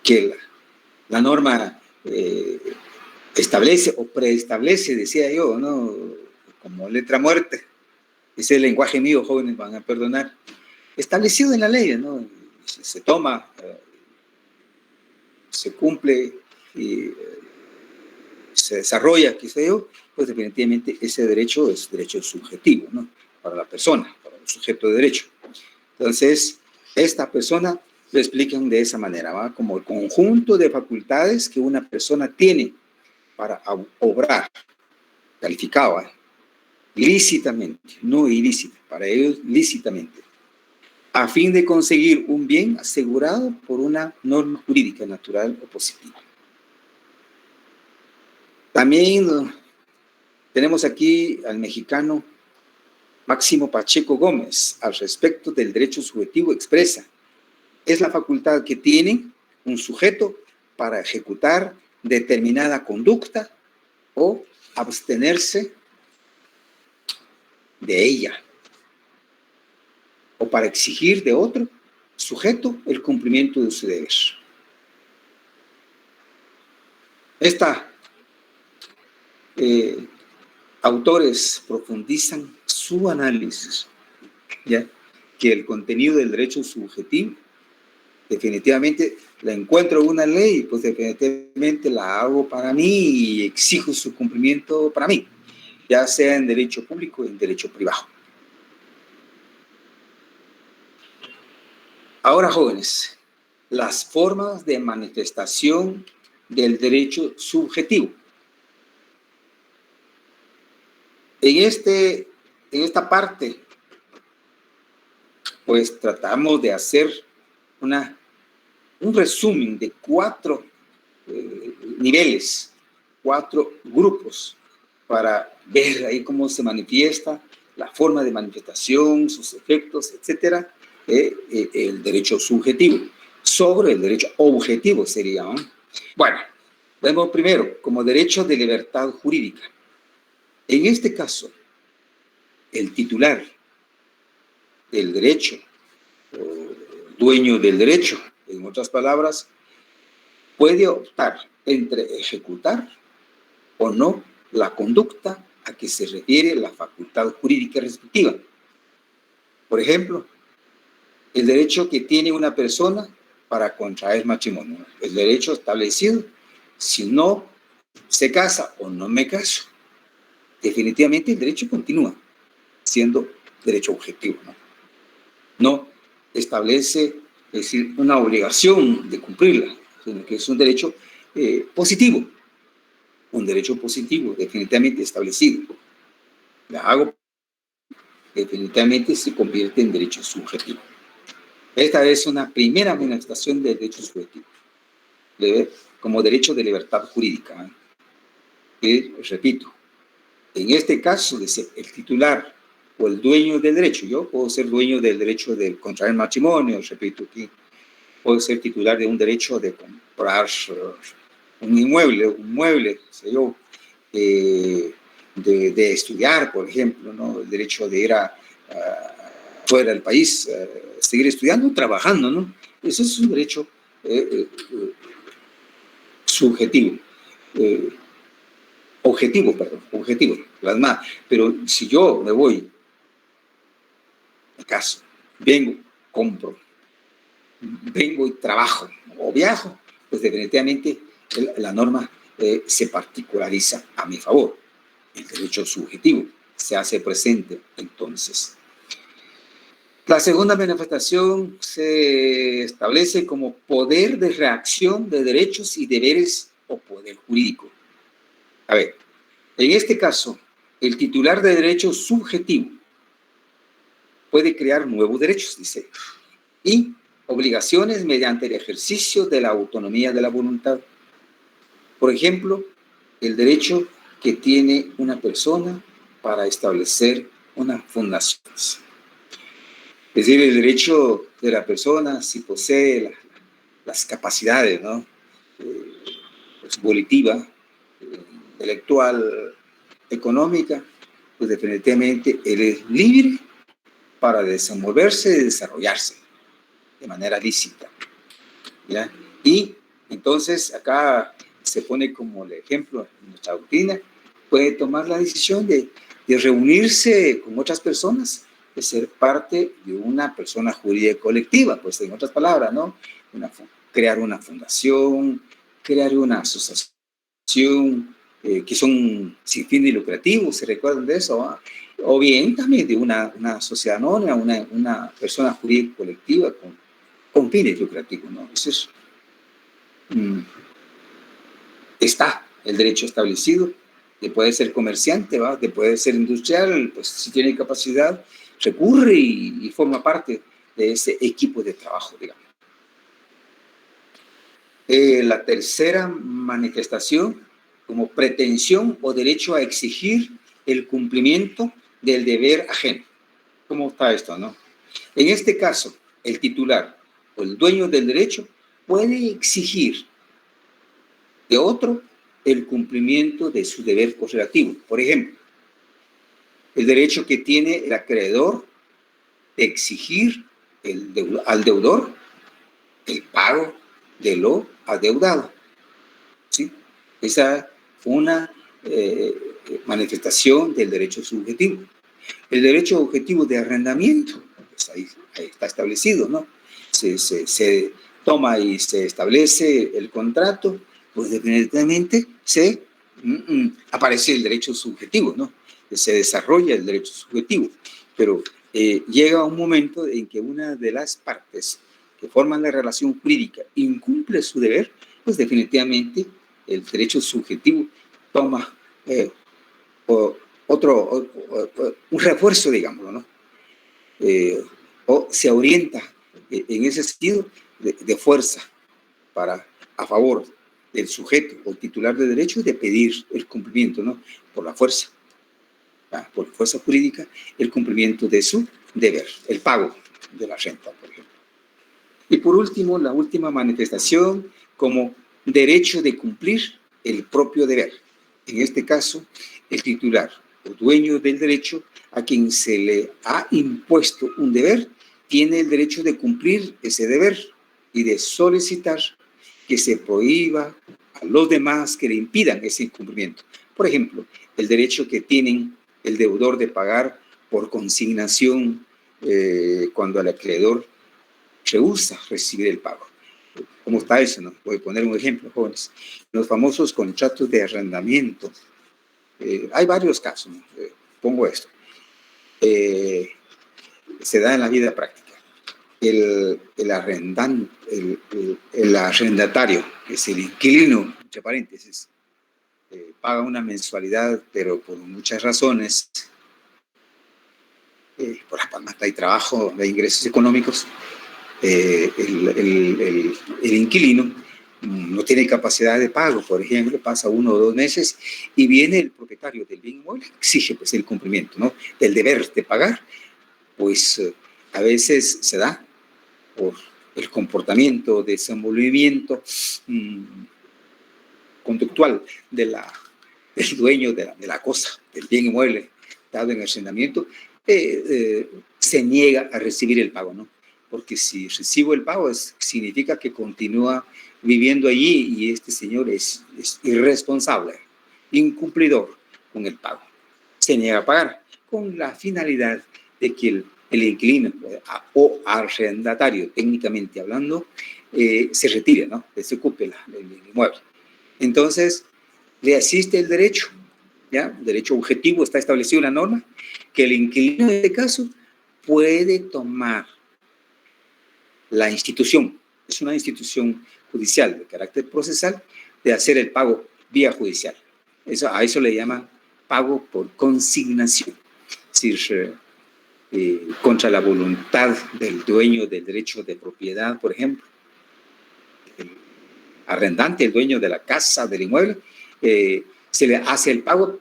Que la norma establece o preestablece, decía yo, ¿no? Como letra muerta. Ese es el lenguaje mío, jóvenes, van a perdonar. Establecido en la ley, ¿no? Se toma, se cumple y se desarrolla, qué sé yo, pues definitivamente ese derecho es derecho subjetivo, ¿no? Para la persona, para el sujeto de derecho. Entonces, esta persona lo explican de esa manera, ¿va? Como el conjunto de facultades que una persona tiene para obrar, calificado, ¿eh? lícitamente, no ilícita, para ellos lícitamente, a fin de conseguir un bien asegurado por una norma jurídica natural o positiva. También tenemos aquí al mexicano Máximo Pacheco Gómez, al respecto del derecho subjetivo, expresa: es la facultad que tiene un sujeto para ejecutar determinada conducta o abstenerse de ella, o para exigir de otro sujeto el cumplimiento de su deber. Autores profundizan su análisis, ¿ya? Que el contenido del derecho subjetivo definitivamente la encuentro en una ley, pues definitivamente la hago para mí y exijo su cumplimiento para mí, ya sea en derecho público o en derecho privado. Ahora, jóvenes, las formas de manifestación del derecho subjetivo. En esta parte, pues tratamos de hacer un resumen de 4 niveles, 4 grupos, para ver ahí cómo se manifiesta, la forma de manifestación, sus efectos, etcétera, el derecho subjetivo, sobre el derecho objetivo sería, ¿no? Bueno, vemos primero como derecho de libertad jurídica. En este caso, el titular del derecho, dueño del derecho, en otras palabras, puede optar entre ejecutar o no la conducta a que se refiere la facultad jurídica respectiva. Por ejemplo, el derecho que tiene una persona para contraer matrimonio, el derecho establecido: si no se casa o no me caso, definitivamente el derecho continúa siendo derecho objetivo, ¿no? No establece, es decir, una obligación de cumplirla, sino que es un derecho positivo, un derecho positivo definitivamente establecido. La hago, definitivamente se convierte en derecho subjetivo. Esta es una primera manifestación del derecho subjetivo, como derecho de libertad jurídica. Repito, en este caso, dice el titular o el dueño del derecho. Yo puedo ser dueño del derecho de contraer matrimonio, repito aquí. Puedo ser titular de un derecho de comprar un inmueble, un mueble, sé yo, de estudiar, por ejemplo, ¿no? El derecho de ir fuera del país, seguir estudiando, trabajando, ¿no? Eso es un derecho subjetivo. Objetivo, plasmado. Pero si yo me voy, me caso, vengo, compro, vengo y trabajo o viajo, pues definitivamente la norma se particulariza a mi favor. El derecho subjetivo se hace presente entonces. La segunda manifestación se establece como poder de reacción de derechos y deberes o poder jurídico. A ver, en este caso, el titular de derecho subjetivo puede crear nuevos derechos, dice, y obligaciones mediante el ejercicio de la autonomía de la voluntad. Por ejemplo, el derecho que tiene una persona para establecer una fundación. Es decir, el derecho de la persona, si posee las capacidades, ¿no? Pues, volitiva, intelectual, económica, pues definitivamente él es libre para desenvolverse y desarrollarse de manera lícita, ¿ya? Y entonces acá se pone como el ejemplo en nuestra doctrina, puede tomar la decisión de reunirse con otras personas, de ser parte de una persona jurídica colectiva, pues en otras palabras, ¿no? Crear una fundación, crear una asociación, que son sin fines lucrativos, ¿se recuerdan de eso? ¿Ah? O bien también de una sociedad anónima, una persona jurídica colectiva con fines lucrativos, ¿no? Entonces, está el derecho establecido que puede ser comerciante, ¿va? Que puede ser industrial, pues si tiene capacidad, recurre y forma parte de ese equipo de trabajo, digamos. La tercera manifestación, como pretensión o derecho a exigir el cumplimiento del deber ajeno. ¿Cómo está esto, no? En este caso, el titular o el dueño del derecho puede exigir de otro el cumplimiento de su deber correlativo. Por ejemplo, el derecho que tiene el acreedor de exigir al deudor el pago de lo adeudado. ¿Sí? Esa fue una manifestación del derecho subjetivo. El derecho objetivo de arrendamiento, pues ahí está establecido, ¿no? Se toma y se establece el contrato, pues definitivamente aparece el derecho subjetivo, ¿no? Se desarrolla el derecho subjetivo, pero llega un momento en que una de las partes que forman la relación jurídica incumple su deber, pues definitivamente el derecho subjetivo toma un refuerzo, digámoslo, ¿no? O se orienta en ese sentido de fuerza a favor del sujeto o titular de derecho de pedir el cumplimiento, ¿no? Por la fuerza jurídica, el cumplimiento de su deber, el pago de la renta, por ejemplo. Y por último, la última manifestación como derecho de cumplir el propio deber. En este caso, el titular o dueño del derecho a quien se le ha impuesto un deber tiene el derecho de cumplir ese deber y de solicitar que se prohíba a los demás que le impidan ese incumplimiento. Por ejemplo, el derecho que tienen el deudor de pagar por consignación cuando el acreedor rehúsa recibir el pago. ¿Cómo está eso? ¿No? Voy a poner un ejemplo, jóvenes. Los famosos contratos de arrendamiento. Hay varios casos, ¿no? Pongo esto. Se da en la vida práctica. El arrendatario, que es el inquilino, entre paréntesis, paga una mensualidad, pero por muchas razones, por la falta de trabajo, de ingresos económicos, el inquilino no tiene capacidad de pago, por ejemplo, pasa 1 o 2 meses y viene el propietario del bien inmueble, exige pues el cumplimiento, ¿no? Del deber de pagar, pues a veces se da por el comportamiento, desenvolvimiento conductual del dueño de la cosa, del bien inmueble dado en arrendamiento, se niega a recibir el pago, ¿no? Porque si recibo el pago significa que continúa viviendo allí y este señor es irresponsable, incumplidor con el pago. Se niega a pagar con la finalidad de que el inquilino o arrendatario, técnicamente hablando, se retire, ¿no? Se ocupe el inmueble. Entonces, le asiste el derecho, ¿ya? Derecho objetivo, está establecido en la norma, que el inquilino en este caso puede tomar la institución, es una institución judicial de carácter procesal, de hacer el pago vía judicial. A eso le llaman pago por consignación, es decir, contra la voluntad del dueño del derecho de propiedad, por ejemplo, el arrendante, el dueño de la casa, del inmueble, se le hace el pago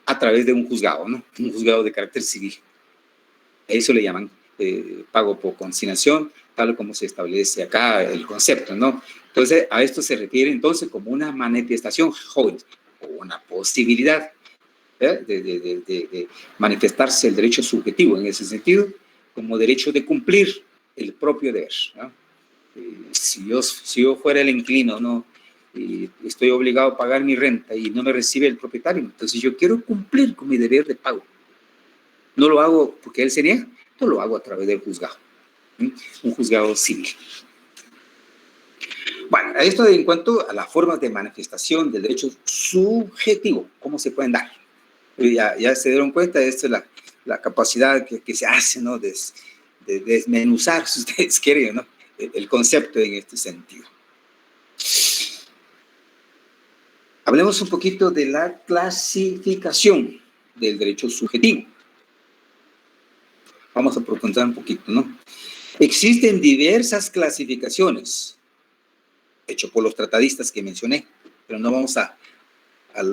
a través de un juzgado, ¿no? Un juzgado de carácter civil. A eso le llaman pago por consignación, tal como se establece acá el concepto, ¿no? Entonces, a esto se refiere entonces como una manifestación, jóvenes, o una posibilidad de manifestarse el derecho subjetivo en ese sentido, como derecho de cumplir el propio deber, ¿no? Si yo fuera el inquilino, ¿no? Y estoy obligado a pagar mi renta y no me recibe el propietario, entonces yo quiero cumplir con mi deber de pago. No lo hago porque él se niega, no lo hago a través del juzgado, un juzgado civil. Bueno, esto en cuanto a las formas de manifestación del derecho subjetivo, ¿cómo se pueden dar? Ya se dieron cuenta, esta es la capacidad que se hace, ¿no? De desmenuzar, si ustedes quieren, ¿no? El concepto en este sentido. Hablemos un poquito de la clasificación del derecho subjetivo. Vamos a profundizar un poquito, ¿no? Existen diversas clasificaciones, hecho por los tratadistas que mencioné, pero no vamos a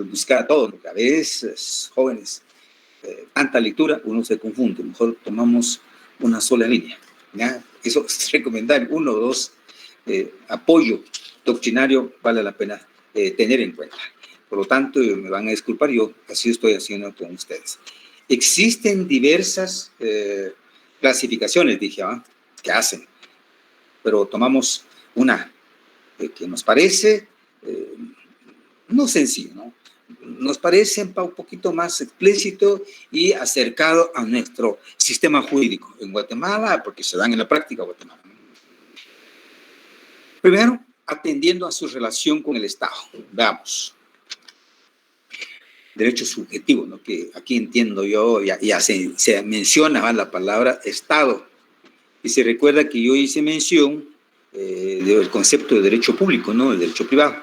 buscar a todos, porque a veces, jóvenes, tanta lectura, uno se confunde. Mejor tomamos una sola línea, ¿ya? Eso es recomendar, uno o dos apoyo doctrinario vale la pena tener en cuenta. Por lo tanto, me van a disculpar, yo así estoy haciendo con ustedes. Existen diversas clasificaciones, dije, que hacen, pero tomamos una que nos parece no sencillo, ¿no? Nos parece un poquito más explícito y acercado a nuestro sistema jurídico en Guatemala, porque se dan en la práctica en Guatemala. Primero, atendiendo a su relación con el Estado. Veamos. Derecho subjetivo, ¿no? Que aquí entiendo yo, ya se menciona la palabra Estado. Y se recuerda que yo hice mención del concepto de derecho público, ¿no? El derecho privado.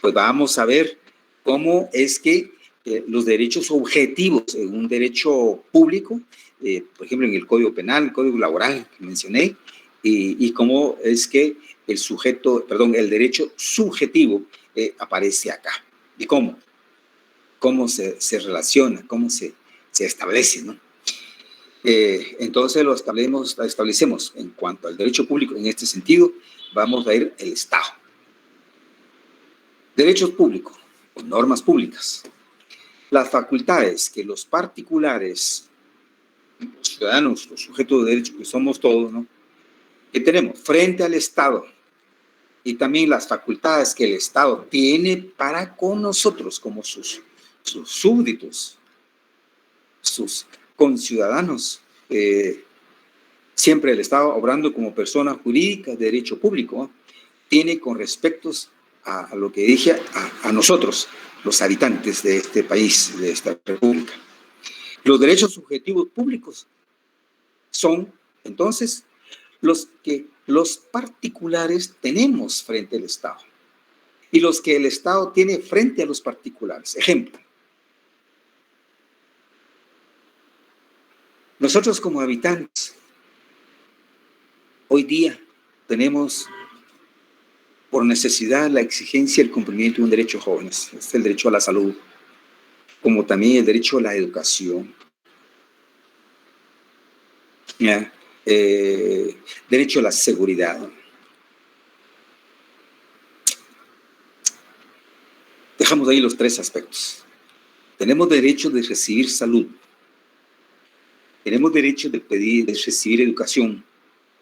Pues vamos a ver cómo es que los derechos objetivos en un derecho público, por ejemplo, en el Código Penal, el Código Laboral que mencioné, y cómo es que el derecho subjetivo aparece acá. ¿Y cómo? ¿Cómo se relaciona? ¿Cómo se establece, ¿no? Entonces lo establecemos en cuanto al derecho público. En este sentido, vamos a ir el Estado. Derechos públicos, o normas públicas. Las facultades que los particulares, los ciudadanos, los sujetos de derecho que somos todos, ¿no? Que tenemos frente al Estado, y también las facultades que el Estado tiene para con nosotros como sus súbditos, sus conciudadanos. Siempre el Estado, obrando como persona jurídica de derecho público, ¿no? Tiene con respecto a lo que dije, a nosotros, los habitantes de este país, de esta república. Los derechos subjetivos públicos son, entonces, los que los particulares tenemos frente al Estado y los que el Estado tiene frente a los particulares. Ejemplo, nosotros como habitantes, hoy día tenemos por necesidad la exigencia y el cumplimiento de un derecho a jóvenes. Es el derecho a la salud, como también el derecho a la educación. ¿Ya? Derecho a la seguridad. Dejamos ahí los tres aspectos. Tenemos derecho de recibir salud. Tenemos derecho de recibir educación,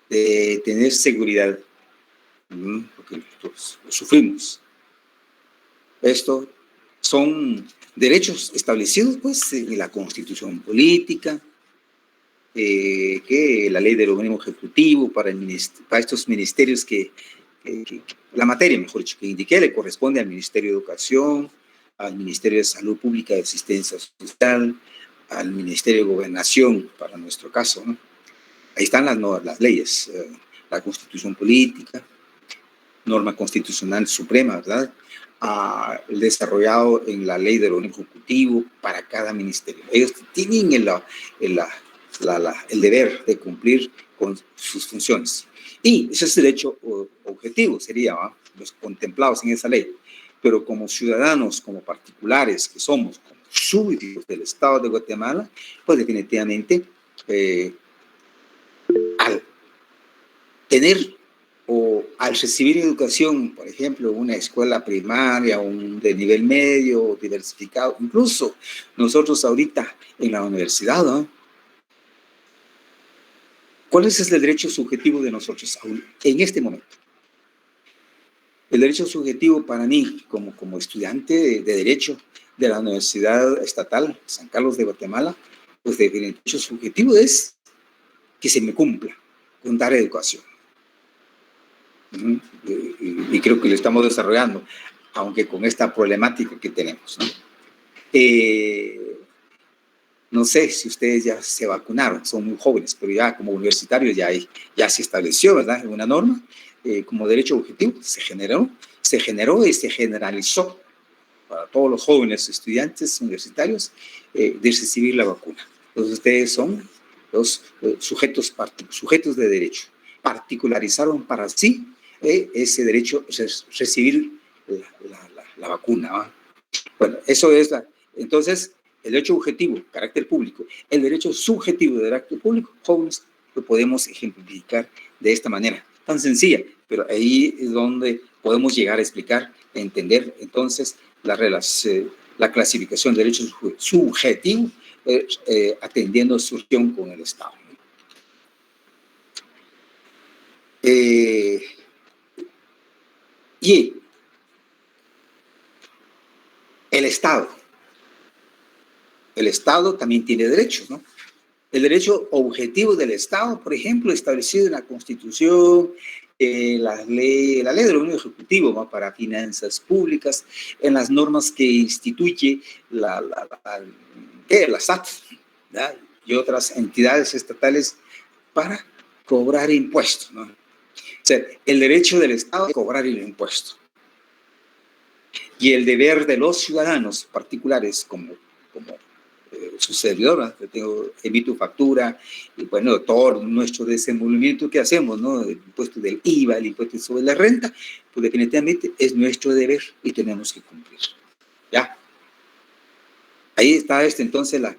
de tener seguridad, porque nosotros lo sufrimos. Estos son derechos establecidos, pues, en la Constitución política, que la ley del organismo ejecutivo para estos ministerios la materia, mejor dicho, que indiqué, le corresponde al Ministerio de Educación, al Ministerio de Salud Pública y Asistencia Social, al Ministerio de Gobernación, para nuestro caso, ¿no? Ahí están las leyes, la Constitución política, norma constitucional suprema, ¿verdad? El desarrollado en la ley del organismo ejecutivo para cada ministerio. Ellos tienen el deber de cumplir con sus funciones. Y ese es el derecho objetivo, sería, ¿va? Los contemplados en esa ley. Pero como ciudadanos, como particulares que somos, como súbditos del Estado de Guatemala, pues definitivamente al tener o al recibir educación, por ejemplo, en una escuela primaria, de nivel medio, diversificado, incluso nosotros ahorita en la universidad, ¿no? ¿Cuál es el derecho subjetivo de nosotros en este momento? El derecho subjetivo para mí, como estudiante de Derecho de la Universidad Estatal San Carlos de Guatemala, pues el derecho subjetivo es que se me cumpla con dar educación. Y creo que lo estamos desarrollando, aunque con esta problemática que tenemos, ¿no? No sé si ustedes ya se vacunaron, son muy jóvenes, pero ya como universitarios ya se estableció, ¿verdad? Una norma como derecho objetivo, se generó y se generalizó para todos los jóvenes estudiantes universitarios de recibir la vacuna. Entonces ustedes son los sujetos de derecho. Particularizaron para sí ese derecho a recibir la vacuna, ¿va? Bueno, eso es entonces el derecho objetivo, carácter público. El derecho subjetivo de carácter público, jóvenes, lo podemos ejemplificar de esta manera, tan sencilla, pero ahí es donde podemos llegar a explicar, a entender entonces la clasificación de derecho subjetivo atendiendo su relación con el Estado. Y el Estado también tiene derechos, ¿no? El derecho objetivo del Estado, por ejemplo, establecido en la Constitución, la ley del orden ejecutivo, ¿no?, para finanzas públicas, en las normas que instituye la SAT, ¿verdad?, y otras entidades estatales para cobrar impuestos, ¿no? O sea, el derecho del Estado es cobrar el impuesto. Y el deber de los ciudadanos particulares, como su servidor, ¿no? Emito factura, y bueno, todo nuestro desenvolvimiento que hacemos, ¿no?, el impuesto del IVA, el impuesto sobre la renta, pues definitivamente es nuestro deber y tenemos que cumplir. ¿Ya? Ahí está entonces la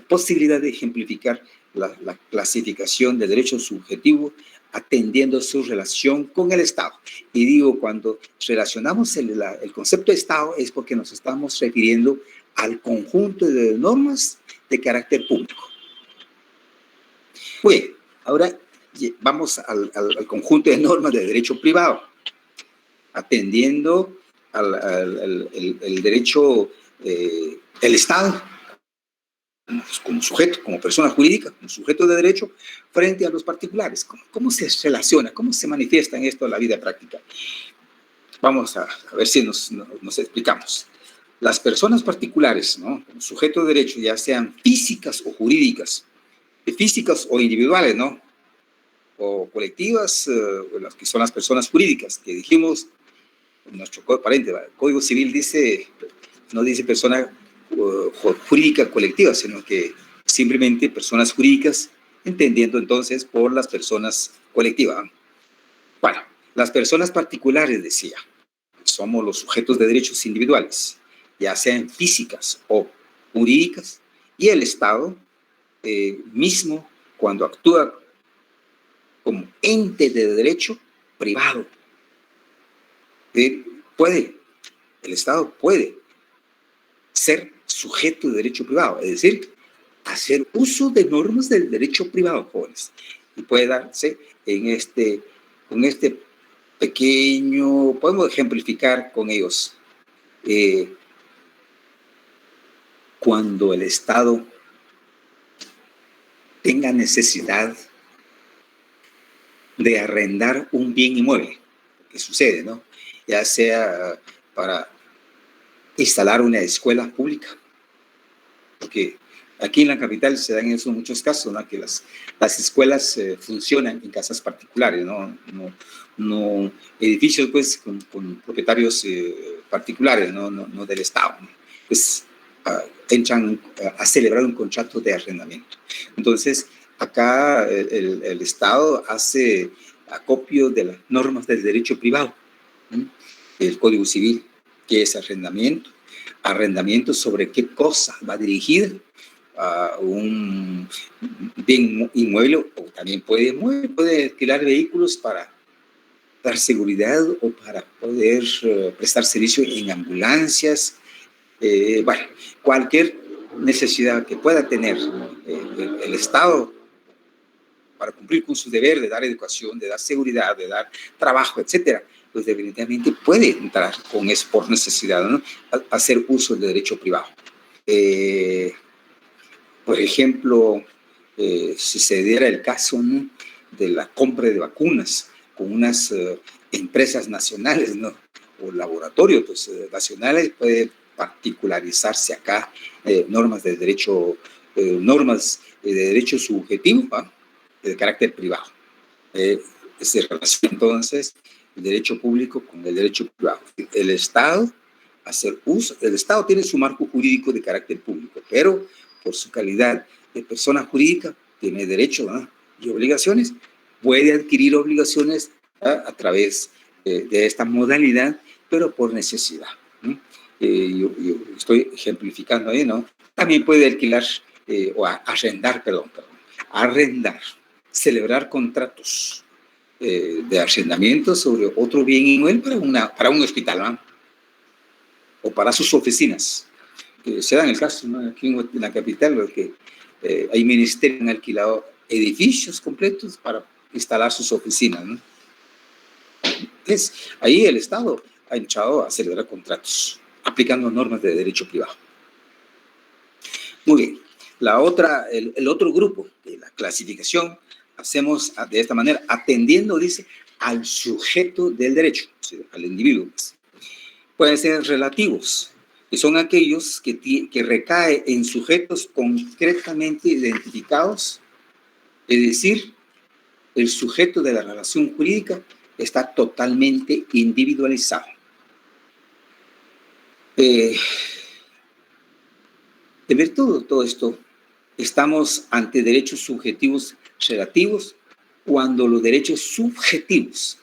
posibilidad de ejemplificar la clasificación de derecho subjetivo atendiendo su relación con el Estado. Y digo, cuando relacionamos el concepto de Estado es porque nos estamos refiriendo al conjunto de normas de carácter público. Muy bien, ahora vamos al conjunto de normas de derecho privado, atendiendo el derecho, el Estado, como sujeto, como persona jurídica, como sujeto de derecho, frente a los particulares. ¿Cómo se relaciona? ¿Cómo se manifiesta en esto la vida práctica? Vamos a ver si nos explicamos. Las personas particulares, ¿no?, como sujeto de derecho, ya sean físicas o jurídicas, físicas o individuales, ¿no?, o colectivas, las que son las personas jurídicas, que dijimos, nuestro Código Civil dice, no dice persona jurídica colectiva, sino que simplemente personas jurídicas, entendiendo entonces por las personas colectivas. Bueno, las personas particulares, decía, somos los sujetos de derechos individuales, ya sean físicas o jurídicas, y el Estado mismo, cuando actúa como ente de derecho privado, el Estado puede ser sujeto de derecho privado, es decir, hacer uso de normas del derecho privado, jóvenes, y puede darse con este pequeño, podemos ejemplificar con ellos, cuando el Estado tenga necesidad de arrendar un bien inmueble, que sucede, ¿no?, ya sea para instalar una escuela pública, porque aquí en la capital se dan eso en muchos casos, ¿no?, que las escuelas funcionan en casas particulares, no edificios pues con propietarios particulares, no del Estado, ¿no? Pues entran a celebrar un contrato de arrendamiento. Entonces, acá el Estado hace acopio de las normas del derecho privado, ¿sí?, el Código Civil, que es arrendamiento sobre qué cosa va dirigida a un bien inmueble, o también puede alquilar vehículos para dar seguridad o para poder prestar servicio en ambulancias, bueno, cualquier necesidad que pueda tener el Estado para cumplir con su deber de dar educación, de dar seguridad, de dar trabajo, etcétera, pues definitivamente puede entrar con eso por necesidad, ¿no?, a hacer uso del derecho privado. Por ejemplo, si se diera el caso, ¿no?, de la compra de vacunas con unas empresas nacionales, ¿no?, o laboratorios pues, nacionales, puede particularizarse acá normas de derecho subjetivo, ¿no?, de carácter privado. Se relaciona entonces el derecho público con el derecho privado. El Estado hacer uso. El Estado tiene su marco jurídico de carácter público, pero por su calidad de persona jurídica tiene derecho, ¿no?, y obligaciones. Puede adquirir obligaciones a través de esta modalidad, pero por necesidad, ¿no? Yo estoy ejemplificando ahí, ¿no? También puede alquilar o arrendar, arrendar, celebrar contratos de arrendamiento sobre otro bien inmueble para un hospital, ¿no?, o para sus oficinas. Se da en el caso, ¿no?, aquí en la capital, porque hay ministerios que han alquilado edificios completos para instalar sus oficinas, ¿no? Entonces, ahí el Estado ha echado a celebrar contratos, aplicando normas de derecho privado. Muy bien. El otro grupo de la clasificación hacemos de esta manera, atendiendo, dice, al sujeto del derecho, o sea, al individuo. Pueden ser relativos, que son aquellos que recaen en sujetos concretamente identificados, es decir, el sujeto de la relación jurídica está totalmente individualizado. De virtud de todo esto, estamos ante derechos subjetivos relativos cuando los derechos subjetivos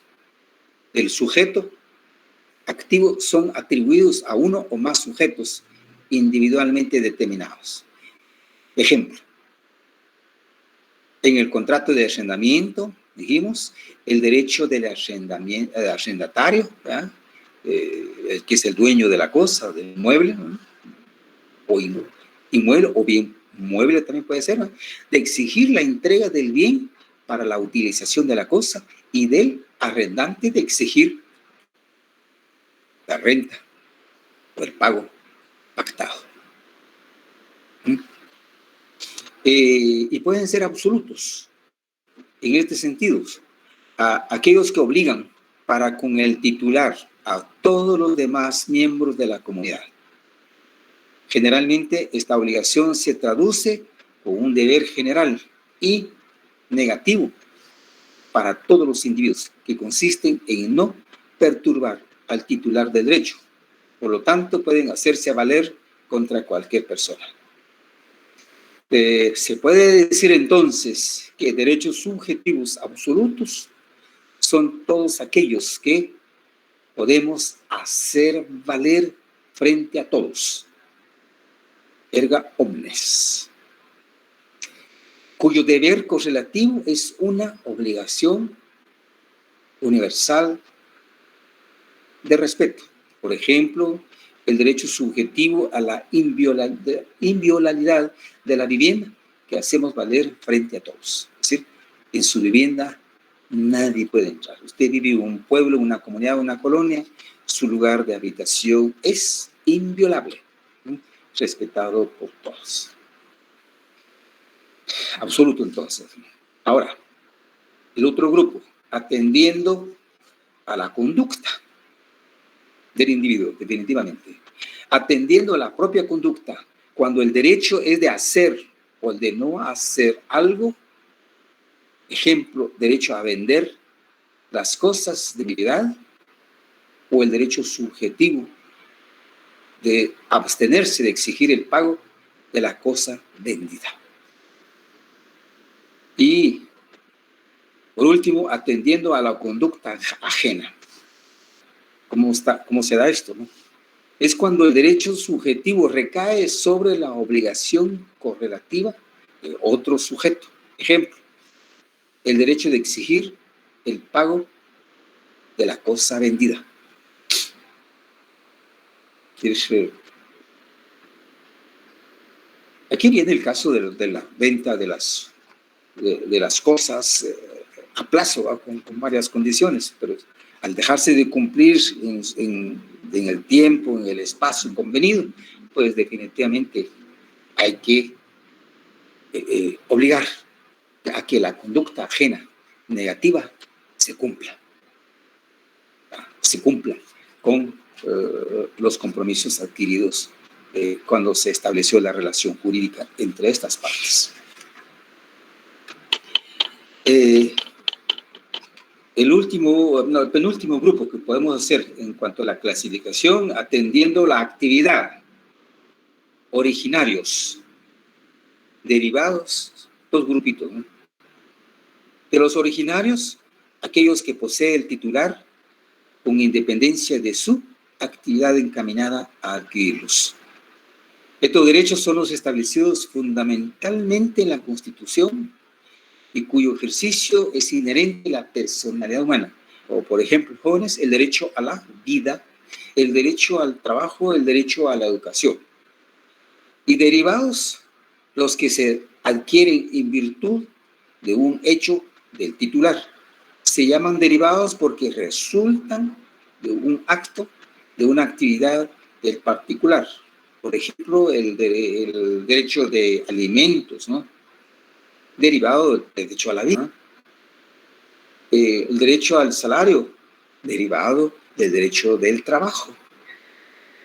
del sujeto activo son atribuidos a uno o más sujetos individualmente determinados. Ejemplo, en el contrato de arrendamiento, dijimos, el derecho del arrendatario, el que es el dueño de la cosa, del inmueble, ¿no?, o inmueble, o bien mueble también puede ser, ¿no?, de exigir la entrega del bien para la utilización de la cosa y del arrendante de exigir la renta o el pago pactado. Y pueden ser absolutos en este sentido, aquellos que obligan para con el titular a todos los demás miembros de la comunidad. Generalmente esta obligación se traduce con un deber general y negativo para todos los individuos, que consisten en no perturbar al titular del derecho. Por lo tanto, pueden hacerse valer contra cualquier persona. Se puede decir entonces que derechos subjetivos absolutos son todos aquellos que podemos hacer valer frente a todos, erga omnes, cuyo deber correlativo es una obligación universal de respeto. Por ejemplo, el derecho subjetivo a la inviolabilidad de la vivienda que hacemos valer frente a todos. Es decir, en su vivienda nadie puede entrar. Usted vive en un pueblo, en una comunidad, en una colonia, su lugar de habitación es inviolable, ¿sí?, respetado por todos. Absoluto, entonces. Ahora, el otro grupo, atendiendo a la conducta del individuo, definitivamente. Atendiendo a la propia conducta, cuando el derecho es de hacer o el de no hacer algo, ejemplo, derecho a vender las cosas de mi propiedad, o el derecho subjetivo de abstenerse de exigir el pago de la cosa vendida. Y, por último, atendiendo a la conducta ajena. ¿Cómo se da esto, no? Es cuando el derecho subjetivo recae sobre la obligación correlativa de otro sujeto. Ejemplo, el derecho de exigir el pago de la cosa vendida. ¿Quieres ver? Aquí viene el caso de la venta de las cosas a plazo, con varias condiciones, pero al dejarse de cumplir en el tiempo, en el espacio convenido, pues definitivamente hay que obligar a que la conducta ajena negativa se cumpla con los compromisos adquiridos cuando se estableció la relación jurídica entre estas partes. el penúltimo grupo que podemos hacer en cuanto a la clasificación, atendiendo la actividad, originarios, derivados, dos grupitos, ¿no? De los originarios, aquellos que posee el titular con independencia de su actividad encaminada a adquirirlos. Estos derechos son los establecidos fundamentalmente en la Constitución y cuyo ejercicio es inherente a la personalidad humana. O, por ejemplo, jóvenes, el derecho a la vida, el derecho al trabajo, el derecho a la educación. Y derivados, los que se adquieren en virtud de un hecho del titular. Se llaman derivados porque resultan de un acto, de una actividad del particular. Por ejemplo, el derecho de alimentos, ¿no? Derivado del derecho a la vida. El derecho al salario, derivado del derecho del trabajo.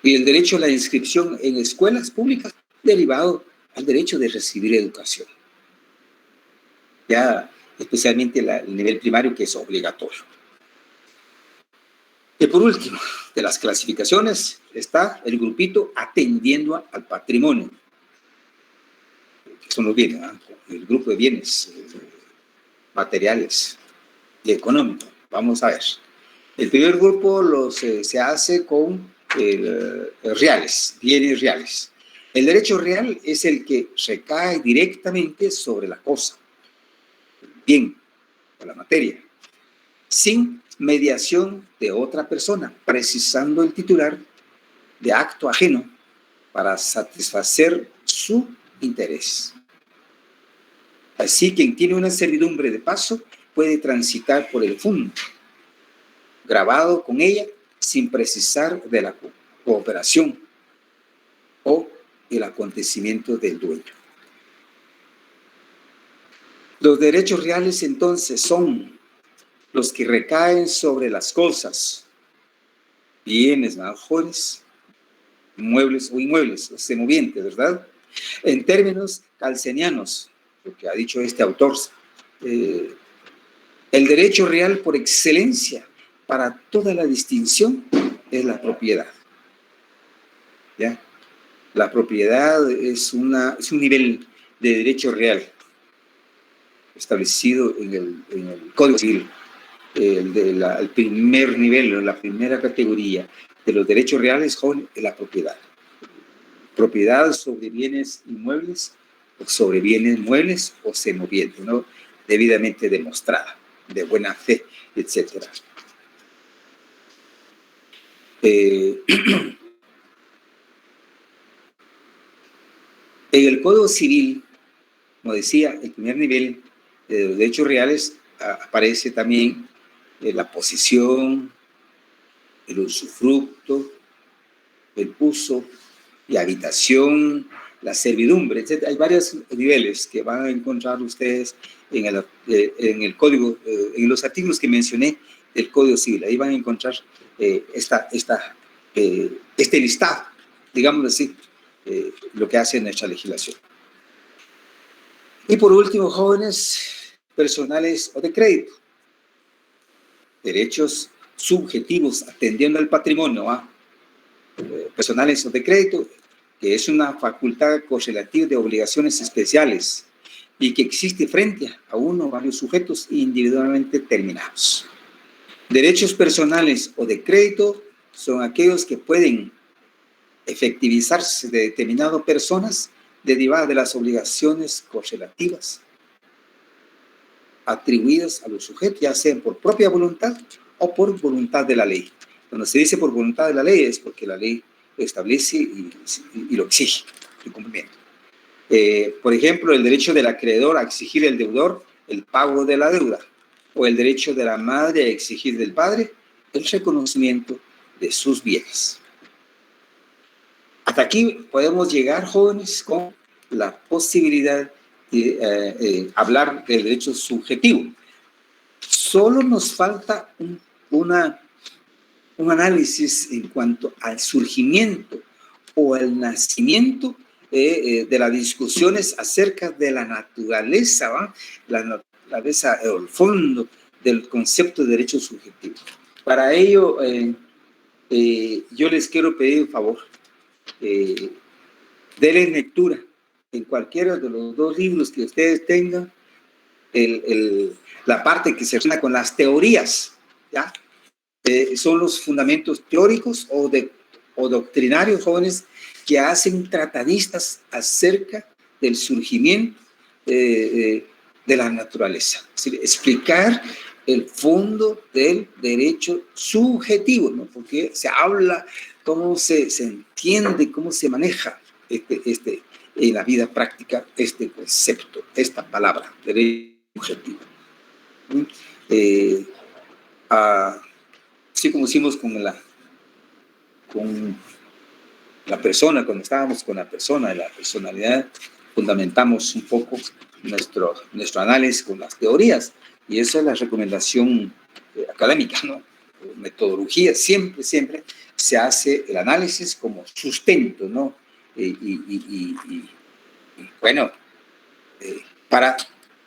Y el derecho a la inscripción en escuelas públicas, derivado al derecho de recibir educación. Ya especialmente el nivel primario, que es obligatorio. Y por último, de las clasificaciones está el grupito atendiendo al patrimonio, que son los bienes, ¿no? El grupo de bienes materiales y económicos. Vamos a ver. El primer grupo se hace con reales, bienes reales. El derecho real es el que recae directamente sobre la cosa, bien, o la materia, sin mediación de otra persona, precisando el titular de acto ajeno para satisfacer su interés. Así, quien tiene una servidumbre de paso puede transitar por el fondo, grabado con ella, sin precisar de la cooperación o el acontecimiento del dueño. Los derechos reales, entonces, son los que recaen sobre las cosas, bienes, mejores, muebles o inmuebles, o semovientes, ¿verdad? En términos calcenianos, lo que ha dicho este autor, el derecho real por excelencia para toda la distinción es la propiedad. ¿Ya? La propiedad es un nivel de derecho real establecido en el Código Civil. El primer nivel, la primera categoría de los derechos reales es la propiedad. Propiedad sobre bienes inmuebles o sobre bienes muebles o semovientes, ¿no? Debidamente demostrada, de buena fe, etc. En el Código Civil, como decía, el primer nivel de los derechos reales aparece también la posesión, el usufructo, el uso y habitación, la servidumbre, etc. Hay varios niveles que van a encontrar ustedes en el código, en los artículos que mencioné del Código Civil. Ahí van a encontrar este listado, digamos así, lo que hace nuestra legislación. Y por último, jóvenes, personales o de crédito. Derechos subjetivos atendiendo al patrimonio, personales o de crédito, que es una facultad correlativa de obligaciones especiales y que existe frente a uno o varios sujetos individualmente terminados. Derechos personales o de crédito son aquellos que pueden efectivizarse de determinadas personas derivadas de las obligaciones correlativas atribuidas a los sujetos, ya sean por propia voluntad o por voluntad de la ley. Cuando se dice por voluntad de la ley es porque la ley lo establece y lo exige, el cumplimiento. Por ejemplo, el derecho del acreedor a exigir al deudor el pago de la deuda, o el derecho de la madre a exigir del padre el reconocimiento de sus bienes. Hasta aquí podemos llegar, jóvenes, con la posibilidad de hablar del derecho subjetivo. Solo nos falta un análisis en cuanto al surgimiento o al nacimiento de las discusiones acerca de la naturaleza, ¿va? La naturaleza, el fondo del concepto de derecho subjetivo. Para ello, yo les quiero pedir un favor. Denle lectura en cualquiera de los dos libros que ustedes tengan, la parte que se relaciona con las teorías, ¿ya? Son los fundamentos teóricos o doctrinarios, jóvenes, que hacen tratadistas acerca del surgimiento de la naturaleza. Es decir, explicar el fondo del derecho subjetivo, ¿no? Porque se habla, cómo se entiende, cómo se maneja en la vida práctica este concepto, esta palabra, derecho subjetivo. Así como hicimos con la persona, cuando estábamos con la persona, de la personalidad, fundamentamos un poco nuestro análisis con las teorías, y esa es la recomendación académica, ¿no? Metodología, siempre se hace el análisis como sustento, ¿no? Bueno, para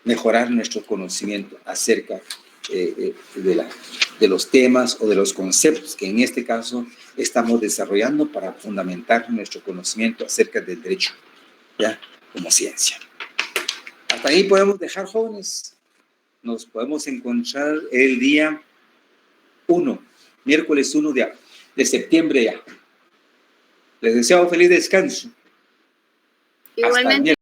mejorar nuestro conocimiento acerca de los temas o de los conceptos que en este caso estamos desarrollando para fundamentar nuestro conocimiento acerca del derecho, ¿ya? Como ciencia. Hasta ahí podemos dejar, jóvenes. Nos podemos encontrar el día 1, miércoles 1 de septiembre ya. Les deseo feliz descanso. Igualmente.